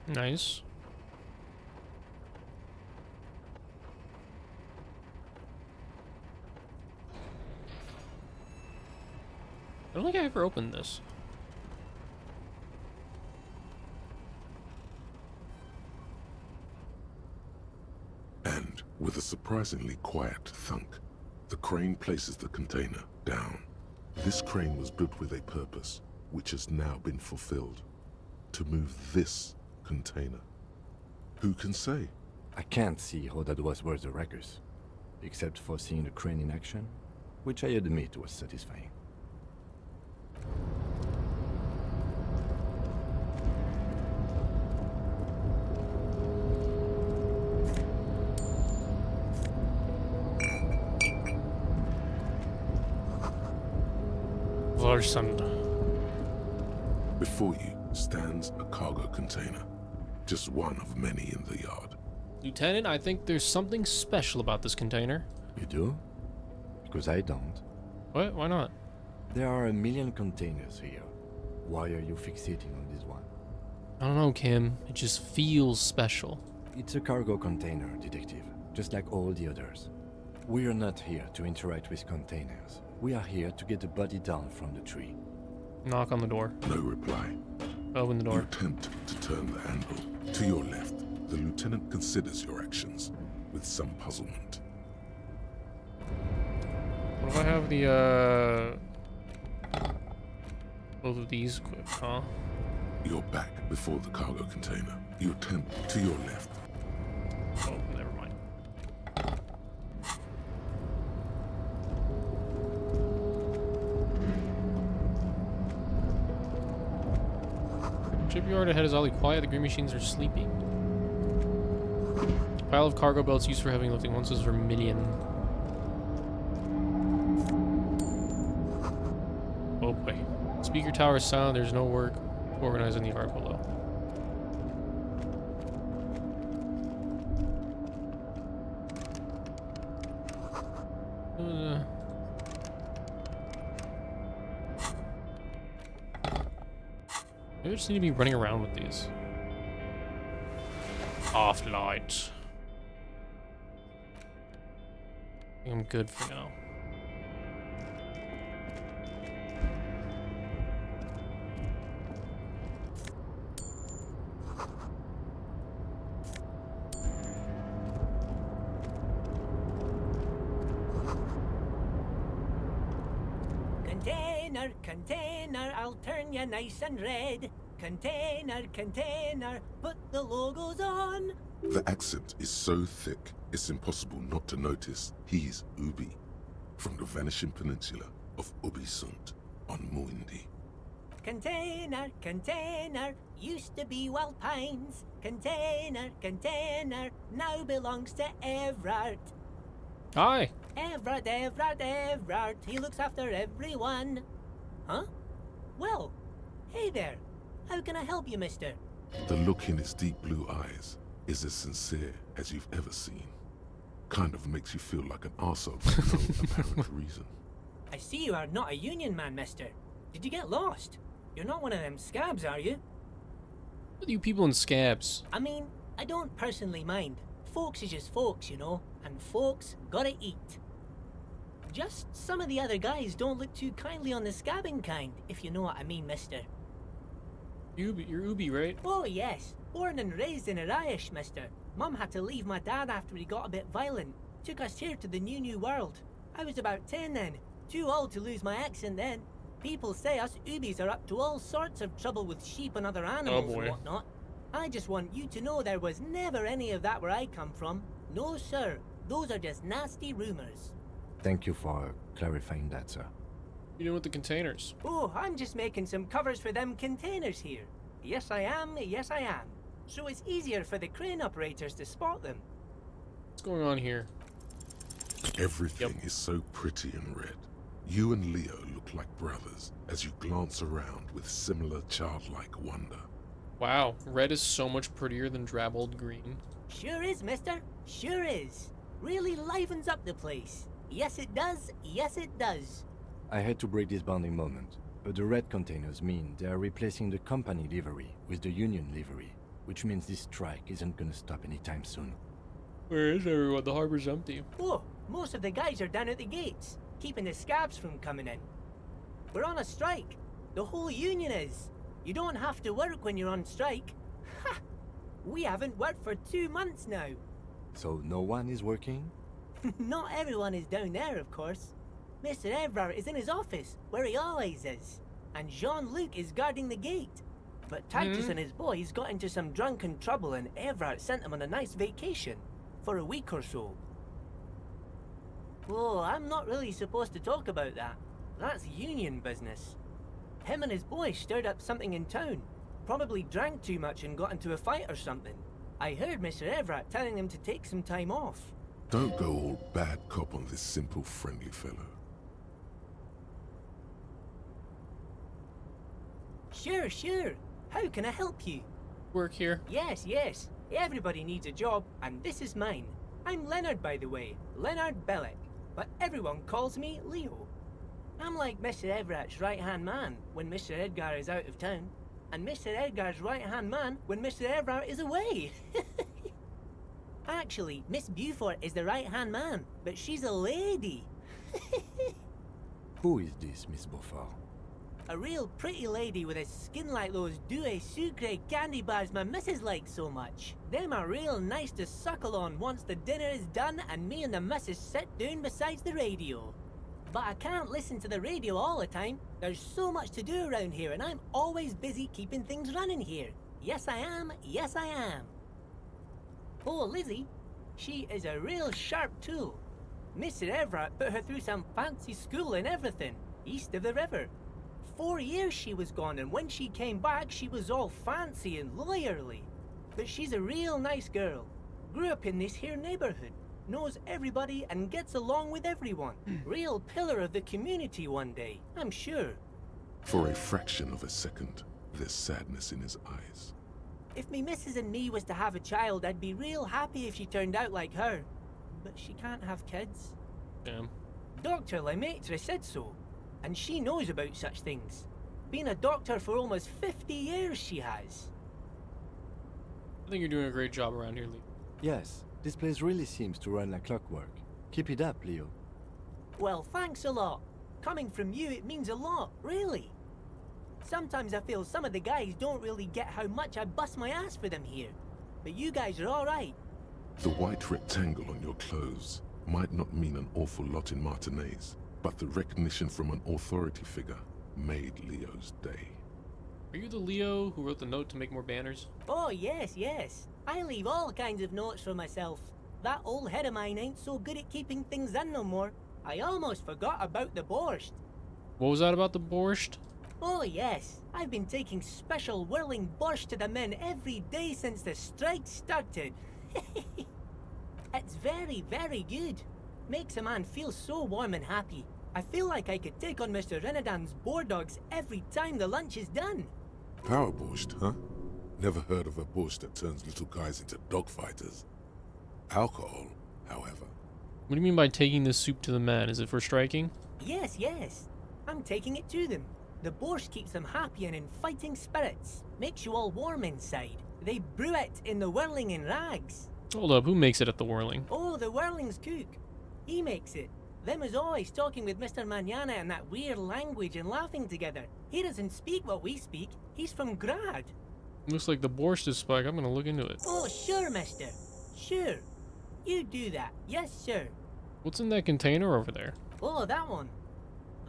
Nice. I don't think I ever opened this. And, with a surprisingly quiet thunk, the crane places the container down. This crane was built with a purpose, which has now been fulfilled. To move this container. Who can say? I can't see how that was worth the ruckus. Except for seeing the crane in action, which I admit was satisfying. Varsund. Before you stands a cargo container, just one of many in the yard. Lieutenant, I think there's something special about this container. You do? Because I don't. What? Why not? There are a million containers here. Why are you fixating on this one? I don't know, Kim. It just feels special. It's a cargo container, detective, just like all the others. We are not here to interact with containers. We are here to get the body down from the tree. Knock on the door. No reply. Open the door. You attempt to turn the handle. To your left, the lieutenant considers your actions with some puzzlement. What if I have the, both of these equipped, huh? You're back before the cargo container. You attempt to your left. Oh, never mind. Shipyard ahead is oddly quiet. The green machines are sleeping. Pile of cargo belts used for heavy lifting. Once is vermilion. Oh boy. Speaker tower is silent. There's no work organized in the yard below. Maybe I just need to be running around with these. Off light. I think I'm good for now. Container, container, I'll turn you nice and red. Container, container, put the logos on. The accent is so thick, it's impossible not to notice he's Ubi, from the vanishing peninsula of Ubisunt on Muindi. Container, container, used to be Wild Pines. Container, container, now belongs to Everard. Hi. Everard, Everard, Everard, he looks after everyone. Huh? Well, hey there. How can I help you, mister? The look in his deep blue eyes is as sincere as you've ever seen. Kind of makes you feel like an arsehole for no apparent reason. I see you are not a union man, mister. Did you get lost? You're not one of them scabs, are you? What are you people in scabs? I mean, I don't personally mind. Folks is just folks, you know, and folks gotta eat. Just some of the other guys don't look too kindly on the scabbing kind, if you know what I mean, mister. You're Ubi, right? Oh, yes. Born and raised in Irish, mister. Mum had to leave my dad after he got a bit violent. Took us here to the new world. I was about 10 then. Too old to lose my accent then. People say us Ubis are up to all sorts of trouble with sheep and other animals and whatnot. I just want you to know there was never any of that where I come from. No, sir. Those are just nasty rumors. Thank you for clarifying that, sir. You doing with the containers? Oh, I'm just making some covers for them containers here. Yes, I am. Yes, I am. So it's easier for the crane operators to spot them. What's going on here? Everything is so pretty and red. You and Leo look like brothers as you glance around with similar childlike wonder. Wow, red is so much prettier than drabbled green. Sure is, mister. Sure is. Really livens up the place. Yes, it does. Yes, it does. I had to break this bonding moment, but the red containers mean they are replacing the company livery with the union livery, which means this strike isn't gonna stop anytime soon. Where is everyone? The harbor's empty. Oh, most of the guys are down at the gates, keeping the scabs from coming in. We're on a strike. The whole union is. You don't have to work when you're on strike. Ha! We haven't worked for 2 months now. So no one is working? Not everyone is down there, of course. Mr. Everard is in his office, where he always is. And Jean-Luc is guarding the gate. But Titus and his boys got into some drunken trouble and Everard sent them on a nice vacation. For a week or so. Oh, I'm not really supposed to talk about that. That's union business. Him and his boys stirred up something in town. Probably drank too much and got into a fight or something. I heard Mr. Everett telling them to take some time off. Don't go all bad cop on this simple, friendly fellow. Sure, sure. How can I help you? Work here? Yes, yes. Everybody needs a job, and this is mine. I'm Leonard, by the way. Leonard Bellick. But everyone calls me Leo. I'm like Mr. Everett's right-hand man when Mr. Edgar is out of town. And Mr. Edgar's right-hand man when Mr. Everett is away. Actually, Miss Beaufort is the right-hand man, but she's a lady. Who is this, Miss Beaufort? A real pretty lady with a skin like those Douai Sucre candy bars my missus likes so much. Them are real nice to suckle on once the dinner is done and me and the missus sit down beside the radio. But I can't listen to the radio all the time. There's so much to do around here and I'm always busy keeping things running here. Yes I am, yes I am. Oh, Lizzie, she is a real sharp tool. Mr. Everett put her through some fancy school and everything, east of the river. 4 years she was gone, and when she came back, she was all fancy and lawyerly. But she's a real nice girl. Grew up in this here neighborhood, knows everybody and gets along with everyone. Real pillar of the community one day, I'm sure. For a fraction of a second, there's sadness in his eyes. If me missus and me was to have a child, I'd be real happy if she turned out like her. But she can't have kids. Damn. Dr. Lemaitre said so. And she knows about such things. Been a doctor for almost 50 years she has. I think you're doing a great job around here, Lee. Yes, this place really seems to run like clockwork. Keep it up, Leo. Well, thanks a lot. Coming from you, it means a lot, really. Sometimes I feel some of the guys don't really get how much I bust my ass for them here. But you guys are alright. The white rectangle on your clothes might not mean an awful lot in Martinez, but the recognition from an authority figure made Leo's day. Are you the Leo who wrote the note to make more banners? Oh, yes, yes. I leave all kinds of notes for myself. That old head of mine ain't so good at keeping things in no more. I almost forgot about the borscht. What was that about the borscht? Oh, yes. I've been taking special whirling borscht to the men every day since the strike started. It's very, very good. Makes a man feel so warm and happy. I feel like I could take on Mr. Renadan's boar dogs every time the lunch is done. Power borscht, huh? Never heard of a borscht that turns little guys into dogfighters. Alcohol, however. What do you mean by taking this soup to the men? Is it for striking? Yes, yes. I'm taking it to them. The borscht keeps them happy and in fighting spirits. Makes you all warm inside. They brew it in the whirling in rags. Hold up, who makes it at the whirling? Oh, the whirling's cook. He makes it. Them is always talking with Mr. Manana in that weird language and laughing together. He doesn't speak what we speak. He's from Grad. Looks like the borscht is spike. I'm gonna look into it. Oh, sure, mister. Sure. You do that. Yes, sir. What's in that container over there? Oh, that one.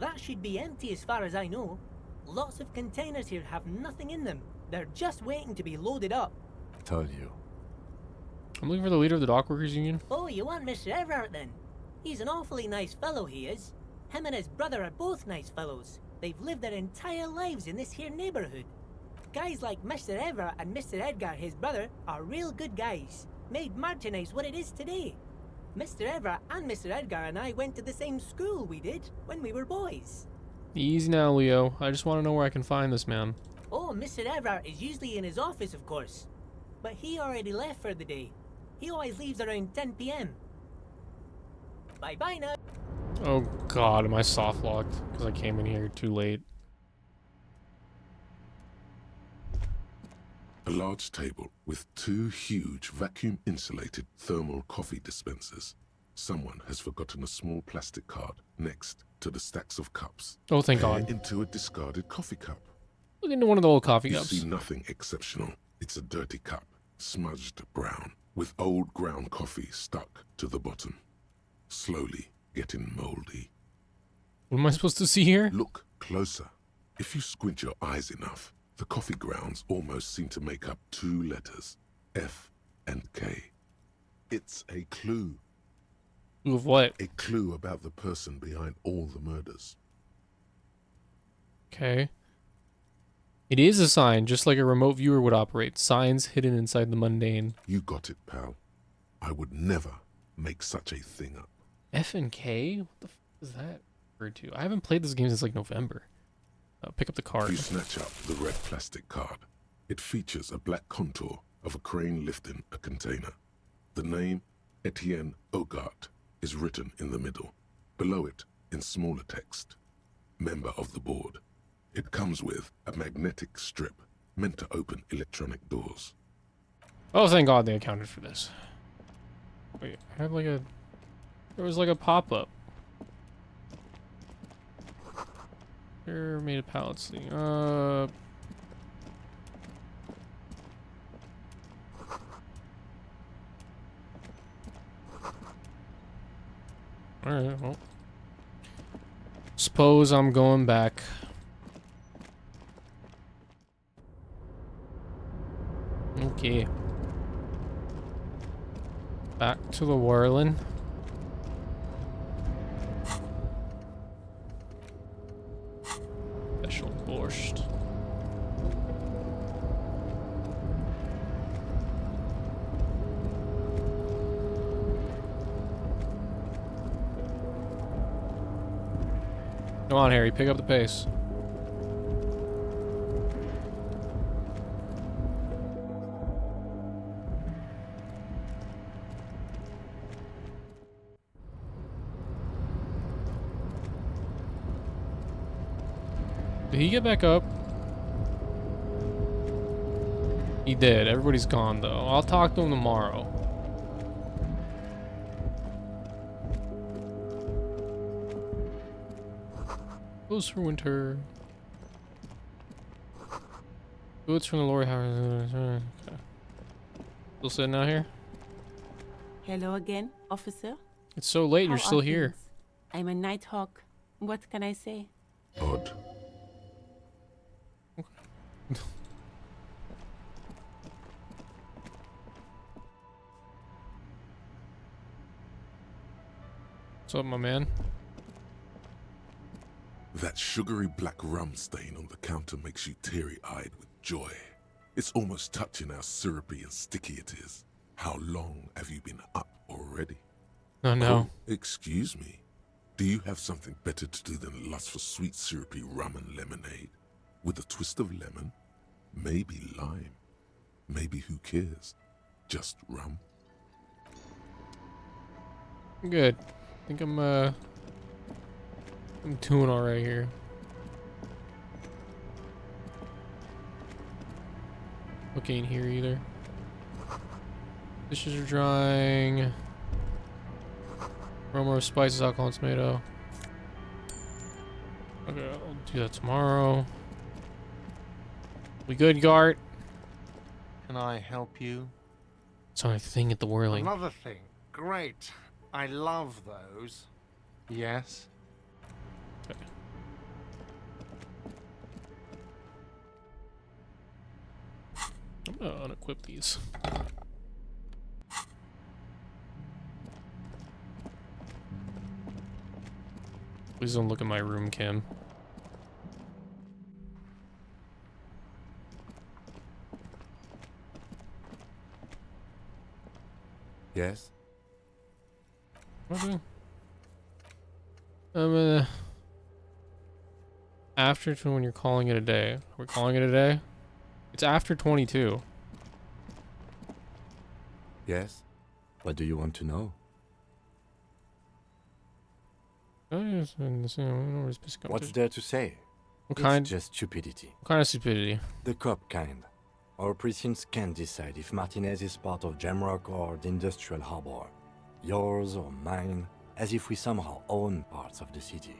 That should be empty as far as I know. Lots of containers here have nothing in them. They're just waiting to be loaded up. Told you. I'm looking for the leader of the dock workers union. Oh, you want Mr. Everett then? He's an awfully nice fellow, he is. Him and his brother are both nice fellows. They've lived their entire lives in this here neighborhood. Guys like Mr. Everett and Mr. Edgar, his brother, are real good guys. Made Martinez what it is today. Mr. Everett and Mr. Edgar and I went to the same school we did when we were boys. Easy now, Leo. I just want to know where I can find this man. Oh, Mr. Everett is usually in his office, of course. But he already left for the day. He always leaves around 10 p.m. Bye-bye now. Oh god, am I soft locked? Because I came in here too late. A large table with two huge vacuum-insulated thermal coffee dispensers. Someone has forgotten a small plastic card next to the stacks of cups. Oh, thank Peer god. into a discarded coffee cup. Look into one of the old coffee You cups. see nothing exceptional. It's a dirty cup, smudged brown, with old ground coffee stuck to the bottom. Slowly getting moldy. What am I supposed to see here? Look closer. If you squint your eyes enough, the coffee grounds almost seem to make up two letters, F and K. It's a clue. Clue of what? A clue about the person behind all the murders. Okay. It is a sign, just like a remote viewer would operate. Signs hidden inside the mundane. You got it, pal. I would never make such a thing up. F and K? What the f is that referred to? I haven't played this game since like November. Pick up the card. You snatch up the red plastic card. It features a black contour of a crane lifting a container. The name, Etienne Hogarth, is written in the middle. Below it, in smaller text, member of the board. It comes with a magnetic strip meant to open electronic doors. Oh, thank god they accounted for this. Wait, I had like a... There was like a pop-up. Here, made a pallet sleeve. Alright, well. Suppose I'm going back. Okay. Back to the whirling. Special borscht. Come on, Harry, pick up the pace. Did he get back up? He did. Everybody's gone, though. I'll talk to him tomorrow. Clothes for winter. Boots from the lorry house. Okay. Still sitting out here? Hello again, officer. It's so late and How you're still are here. things? I'm a Nighthawk. What can I say? Odd. What's up, my man? That sugary black rum stain on the counter makes you teary-eyed with joy. It's almost touching how syrupy and sticky it is. How long have you been up already? Oh no. Oh, excuse me. Do you have something better to do than lust for sweet syrupy rum and lemonade? With a twist of lemon? Maybe lime. Maybe who cares? Just rum? Good. I think I'm doing alright here. Okay, in here either. Dishes are drying. Aroma of spices, alcohol, and tomato. Okay, I'll do that tomorrow. We good, Gart? Can I help you? It's only thing at the whirling. Another thing. Great. I love those. Yes? Okay. I'm gonna unequip these. Please don't look at my room, Kim. Yes? Okay. After when you're calling it a day. We're calling it a day? It's after 22. Yes? What do you want to know? What's there to say? What kind? It's just stupidity. What kind of stupidity? The cop kind. Our precincts can't decide if Martinez is part of Jamrock or the Industrial Harbor. Yours or mine, as if we somehow own parts of the city.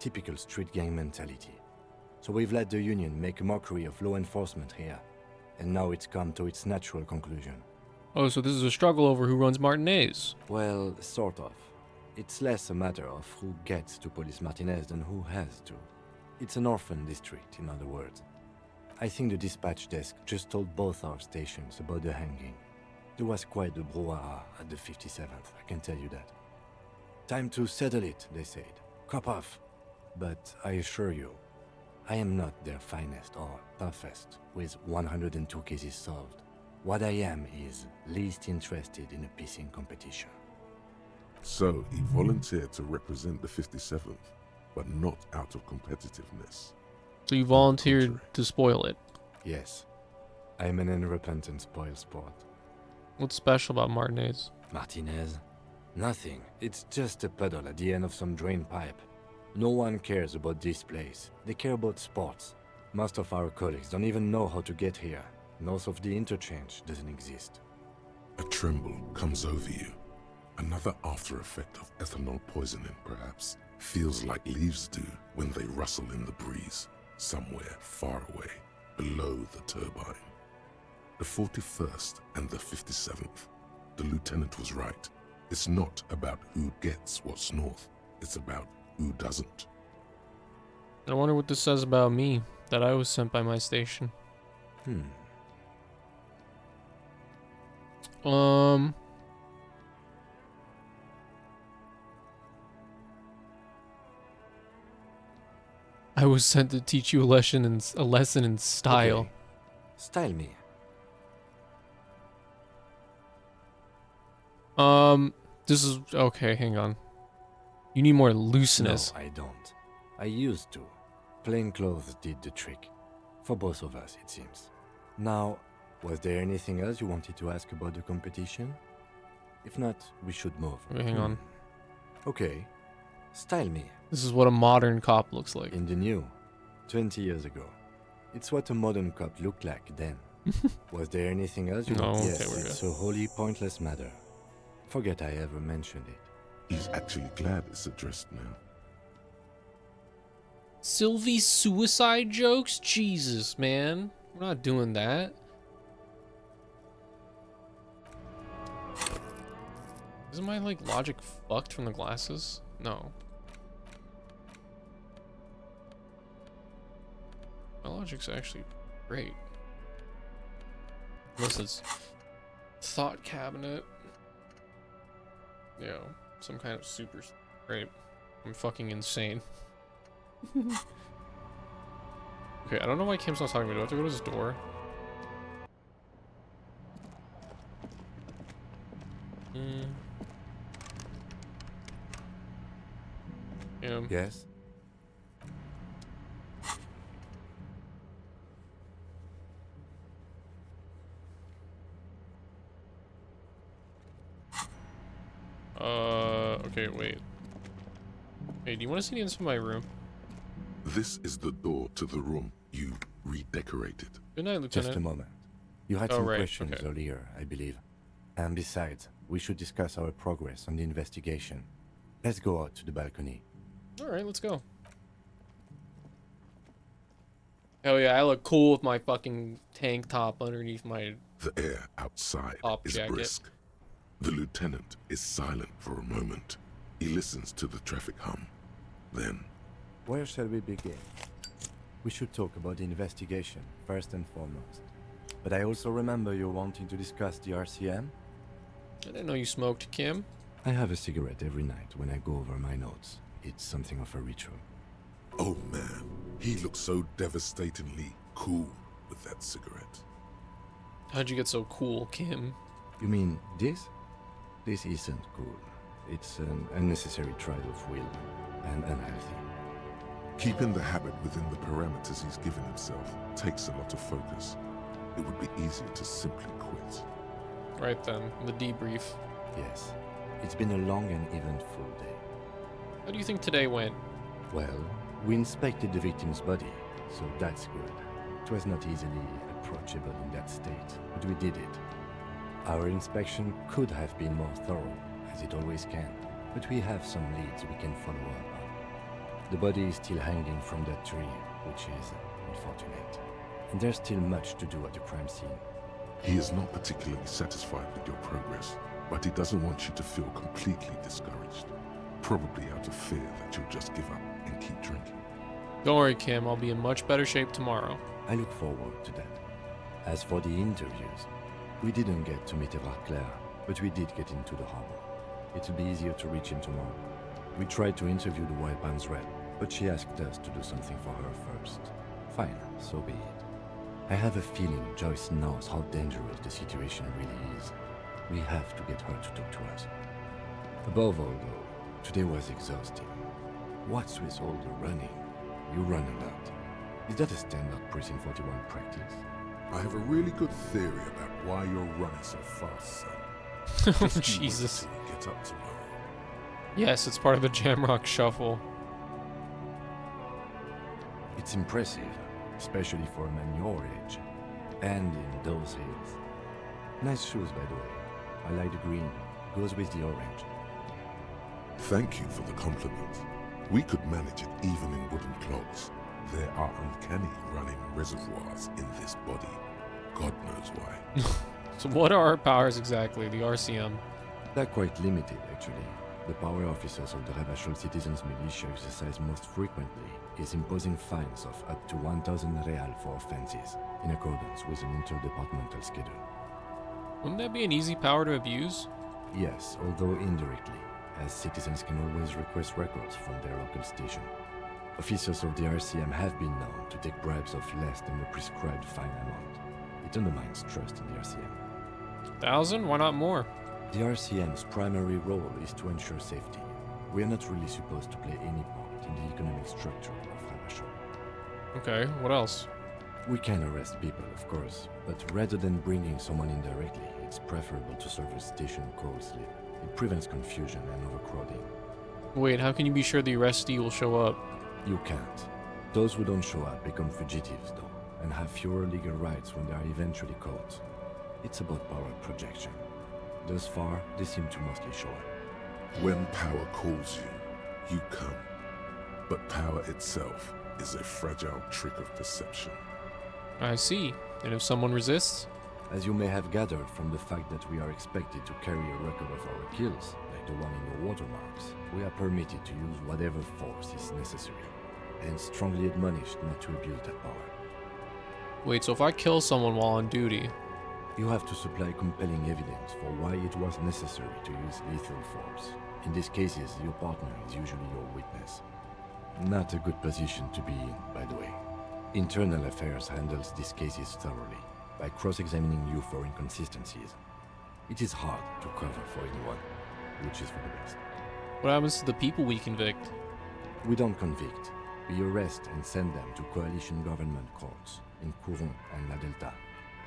Typical street gang mentality. So we've let the Union make a mockery of law enforcement here. And now it's come to its natural conclusion. Oh, so this is a struggle over who runs Martinez. Well, sort of. It's less a matter of who gets to police Martinez than who has to. It's an orphan district, in other words. I think the dispatch desk just told both our stations about the hanging. There was quite the brouhaha at the 57th, I can tell you that. Time to settle it, they said. Cop off. But I assure you, I am not their finest or toughest, with 102 cases solved. What I am is least interested in a pissing competition. So he volunteered to represent the 57th, but not out of competitiveness. So you volunteered to spoil it? Yes. I'm an unrepentant spoil sport. What's special about Martinez? Martinez? Nothing. It's just a puddle at the end of some drain pipe. No one cares about this place. They care about sports. Most of our colleagues don't even know how to get here. North of the interchange doesn't exist. A tremble comes over you. Another after effect of ethanol poisoning, perhaps. Feels like leaves do when they rustle in the breeze, somewhere far away, below the turbine. The 41st and the 57th. The lieutenant was right. It's not about who gets what's north. It's about who doesn't. I wonder what this says about me, that I was sent by my station. I was sent to teach you a lesson in style. Okay. Style me. This is okay, hang on. You need more looseness. No, I don't. I used to. Plain clothes did the trick. For both of us, it seems. Now, was there anything else you wanted to ask about the competition? If not, we should move. Okay, hang on. Okay. Style me. This is what a modern cop looks like. In the new. 20 years ago. It's what a modern cop looked like then. Was there anything else you No, wanted? okay, Yes, we're good. it's a wholly pointless matter. Forget I ever mentioned it. He's actually glad it's addressed now. Sylvie's suicide jokes? Jesus, man. We're not doing that. Isn't my, like, logic fucked from the glasses? No. My logic's actually Great. Unless it's thought cabinet. You know, some kind of super. Great. I'm fucking insane. Okay, I don't know why Kim's not talking to me. Do I have to go to his door? Kim. Yes? Okay, wait. Hey, do you want to see the inside of my room? This is the door to the room you redecorated. Good night, Lieutenant. Just a moment. You had Oh, some right, questions okay. earlier, I believe. And besides, we should discuss our progress on the investigation. Let's go out to the balcony. Alright, let's go. Hell yeah, I look cool with my fucking tank top underneath my The air outside top is jacket. brisk. The lieutenant is silent for a moment. He listens to the traffic hum. Then, Where shall we begin? We should talk about the investigation, first and foremost. But I also remember you wanting to discuss the RCM? I didn't know you smoked, Kim. I have a cigarette every night when I go over my notes. It's something of a ritual. oh man, he looks so devastatingly cool with that cigarette. How'd you get so cool, Kim? You mean this? This isn't cool. It's an unnecessary trial of will and unhealthy. Keeping the habit within the parameters he's given himself takes a lot of focus. It would be easier to simply quit. Right then, the debrief. Yes, it's been a long and eventful day. How do you think today went? Well, we inspected the victim's body, so that's good. It was not easily approachable in that state, but we did it. Our inspection could have been more thorough, as it always can, but we have some leads we can follow up on. The body is still hanging from that tree, which is unfortunate. And there's still much to do at the crime scene. He is not particularly satisfied with your progress, but he doesn't want you to feel completely discouraged. Probably out of fear that you'll just give up and keep drinking. Don't worry, Kim. I'll be in much better shape tomorrow. I look forward to that. As for the interviews, we didn't get to meet Edward Claire, but we did get into the harbor. It'll be easier to reach him tomorrow. We tried to interview the White Band's Red, but she asked us to do something for her first. Fine, so be it. I have a feeling Joyce knows how dangerous the situation really is. We have to get her to talk to us. Above all, though, today was exhausting. What's with all the running? You run a lot. Is that a standard Precinct 41 practice? I have a really good theory about why you're running so fast, son. Oh, Just you wait Jesus. till you get up tomorrow. Yes, it's part of the Jamrock Shuffle. It's impressive, especially for a man your age. And in those hills. Nice shoes, by the way. I like the green. Goes with the orange. Thank you for the compliment. We could manage it even in wooden clogs. There are uncanny running reservoirs in this body. God knows why. So what are our powers exactly, the RCM? They're quite limited, actually. The power officers of the Rebachol Citizens Militia exercise most frequently is imposing fines of up to 1,000 real for offenses, in accordance with an interdepartmental schedule. Wouldn't that be an easy power to abuse? Yes, although indirectly, as citizens can always request records from their local station. Officers of the RCM have been known to take bribes of less than the prescribed fine amount. It undermines trust in the RCM. 1,000? Why not more? The RCM's primary role is to ensure safety. We are not really supposed to play any part in the economic structure of Rebachol. Okay, what else? We can arrest people, of course, but rather than bringing someone in directly, it's preferable to serve a station call slip. It prevents confusion and overcrowding. Wait, how can you be sure the arrestee will show up? You can't. Those who don't show up become fugitives, though, and have fewer legal rights when they are eventually caught. It's about power projection. Thus far, they seem to mostly show up. When power calls you, you come. But power itself is a fragile trick of perception. I see. And if someone resists? As you may have gathered from the fact that we are expected to carry a record of our kills, like the one in your watermarks, we are permitted to use whatever force is necessary, and strongly admonished not to abuse that power. Wait, so if I kill someone while on duty... You have to supply compelling evidence for why it was necessary to use lethal force. In these cases, your partner is usually your witness. Not a good position to be in, by the way. Internal Affairs handles these cases thoroughly, by cross-examining you for inconsistencies. It is hard to cover for anyone, which is for the best. What happens to the people we convict? We don't convict. We arrest and send them to coalition government courts in Courant and La Delta.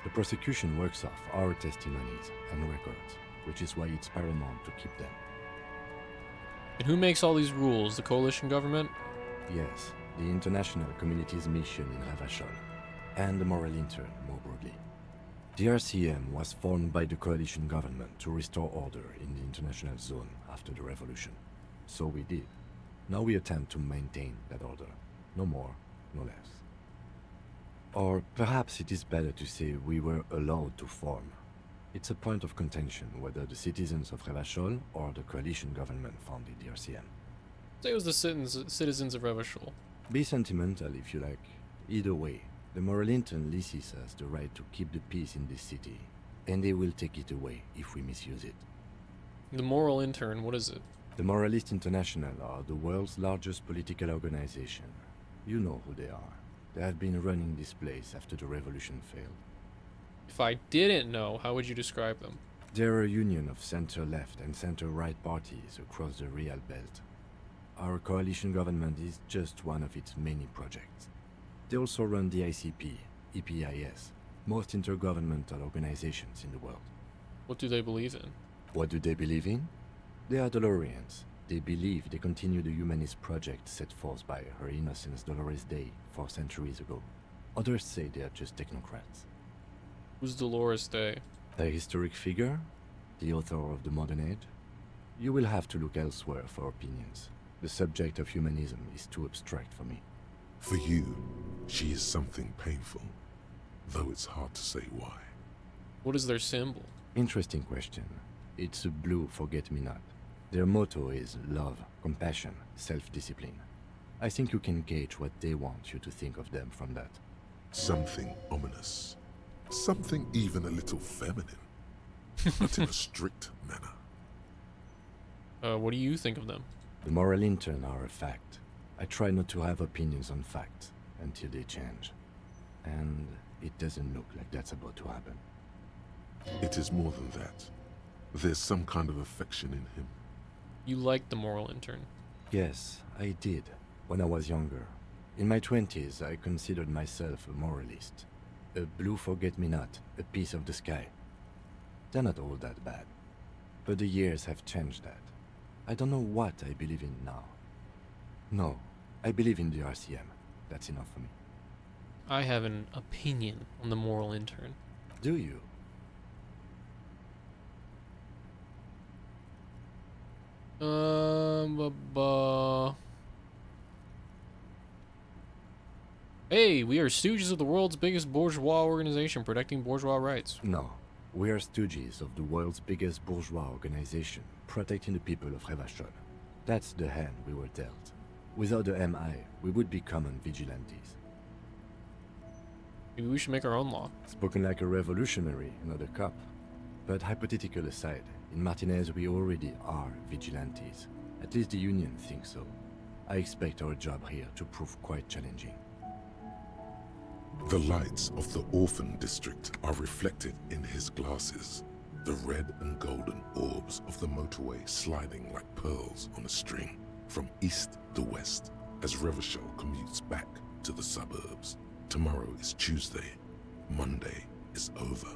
The prosecution works off our testimonies and records, which is why it's paramount to keep them. And who makes all these rules? The coalition government? Yes, the international community's mission in Ravachol, and the moral intern more broadly. The RCM was formed by the coalition government to restore order in the international zone after the revolution. So we did. Now we attempt to maintain that order. No more, no less. Or perhaps it is better to say we were allowed to form. It's a point of contention whether the citizens of Ravachol or the coalition government founded the RCM. Say it was the citizens of Revachol. Be sentimental if you like. Either way, the moral intern leases us the right to keep the peace in this city, and they will take it away if we misuse it. The moral intern, what is it? The Moralist International are the world's largest political organization. You know who they are. They have been running this place after the revolution failed. If I didn't know, how would you describe them? They're a union of center-left and center-right parties across the Real Belt. Our coalition government is just one of its many projects. They also run the ICP, EPIS, most intergovernmental organizations in the world. What do they believe in? What do they believe in? They are Dolorians. They believe they continue the humanist project set forth by Her Innocence Dolores Day 4 centuries ago. Others say they are just technocrats. Who's Dolores Day? A historic figure? The author of the modern age? You will have to look elsewhere for opinions. The subject of humanism is too abstract for me. For you, she is something painful, though it's hard to say why. What is their symbol? Interesting question. It's a blue forget-me-not. Their motto is love, compassion, self-discipline. I think you can gauge what they want you to think of them from that. Something ominous. Something even a little feminine, but in a strict manner. What do you think of them? The moral intern are a fact. I try not to have opinions on facts until they change. And it doesn't look like that's about to happen. It is more than that. There's some kind of affection in him. You liked the moral intern? Yes, I did, when I was younger. In my 20s, I considered myself a moralist. A blue forget-me-not, a piece of the sky. They're not all that bad. But the years have changed that. I don't know what I believe in now. No, I believe in the RCM. That's enough for me. I have an opinion on the moral intern. Do you? Hey, we are stooges of the world's biggest bourgeois organization protecting bourgeois rights. No, we are stooges of the world's biggest bourgeois organization protecting the people of Ravachol. That's the hand we were dealt. Without the MI, we would be common vigilantes. Maybe we should make our own law. Spoken like a revolutionary, not a cop. But hypothetical aside, in Martinez we already are vigilantes. At least the Union thinks so. I expect our job here to prove quite challenging. The lights of the orphan district are reflected in his glasses. The red and golden orbs of the motorway sliding like pearls on a string from east to west as Revachol commutes back to the suburbs. Tomorrow is Tuesday. Monday is over.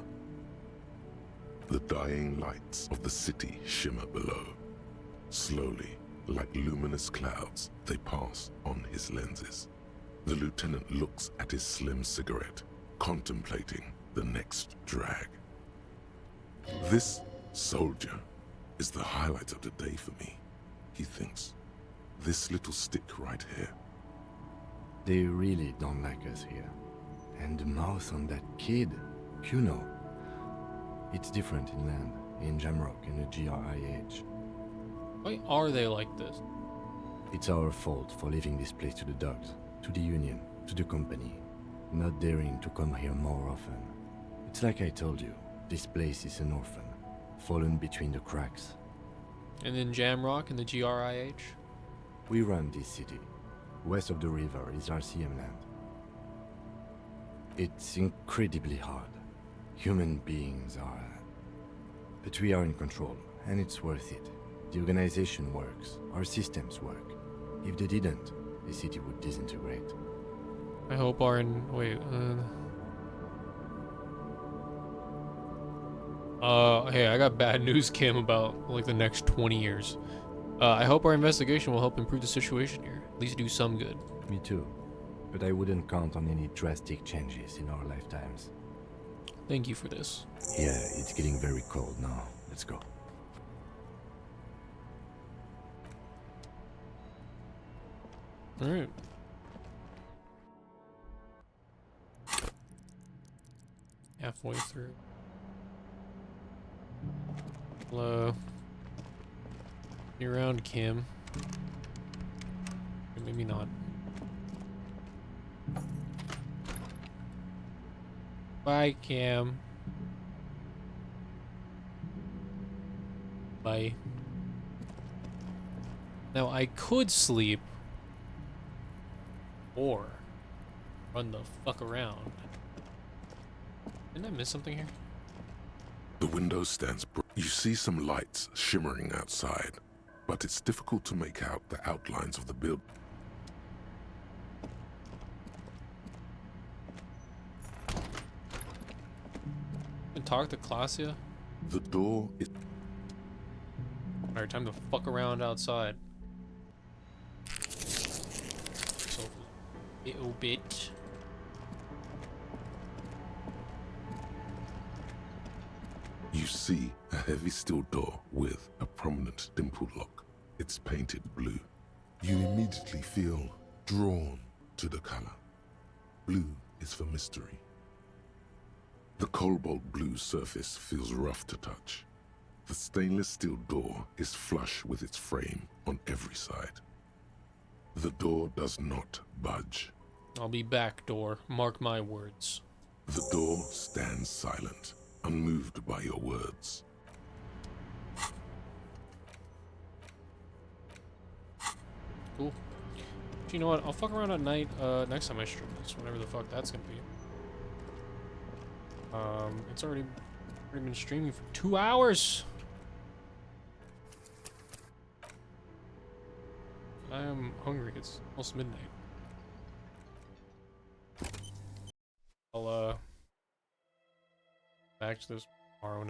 The dying lights of the city shimmer below. Slowly, like luminous clouds, they pass on his lenses. The lieutenant looks at his slim cigarette, contemplating the next drag. This soldier is the highlight of the day for me, he thinks. This little stick right here. They really don't like us here. And the mouth on that kid, Kuno. It's different inland, in Jamrock and the GRIH. Why are they like this? It's our fault for leaving this place to the dogs, to the Union, to the company. not daring to come here more often. It's like I told you, this place is an orphan, fallen between the cracks. And then Jamrock and the GRIH? We run this city. West of the river is RCM land. It's incredibly hard. Human beings are... But we are in control, and it's worth it. The organization works, our systems work. If they didn't, the city would disintegrate. I hope our... Wait, hey, I got bad news, Kim, about, like, the next 20 years. I hope our investigation will help improve the situation here. At least do some good. Me too. But I wouldn't count on any drastic changes in our lifetimes. Thank you for this. Yeah, it's getting very cold now. Let's go. Alright. Halfway through. Hello. You around, Kim? Or maybe not. Bye, Kim. Bye. Now, I could sleep. Or run the fuck around. Didn't I miss something here? The window stands you see some lights shimmering outside, but it's difficult to make out the outlines of the building. And talk to Klasia? The door is... Alright, time to fuck around outside. Little bitch. You see a heavy steel door with a prominent dimple lock. It's painted blue. You immediately feel drawn to the color. Blue is for mystery. The cobalt blue surface feels rough to touch. The stainless steel door is flush with its frame on every side. The door does not budge. I'll be back, door. Mark my words. The door stands silent, unmoved by your words. Cool. But you know what? I'll fuck around at night next time I stream this, whatever the fuck that's gonna be. It's already been streaming for 2 hours. I am hungry. It's almost midnight. I'll back to this tomorrow.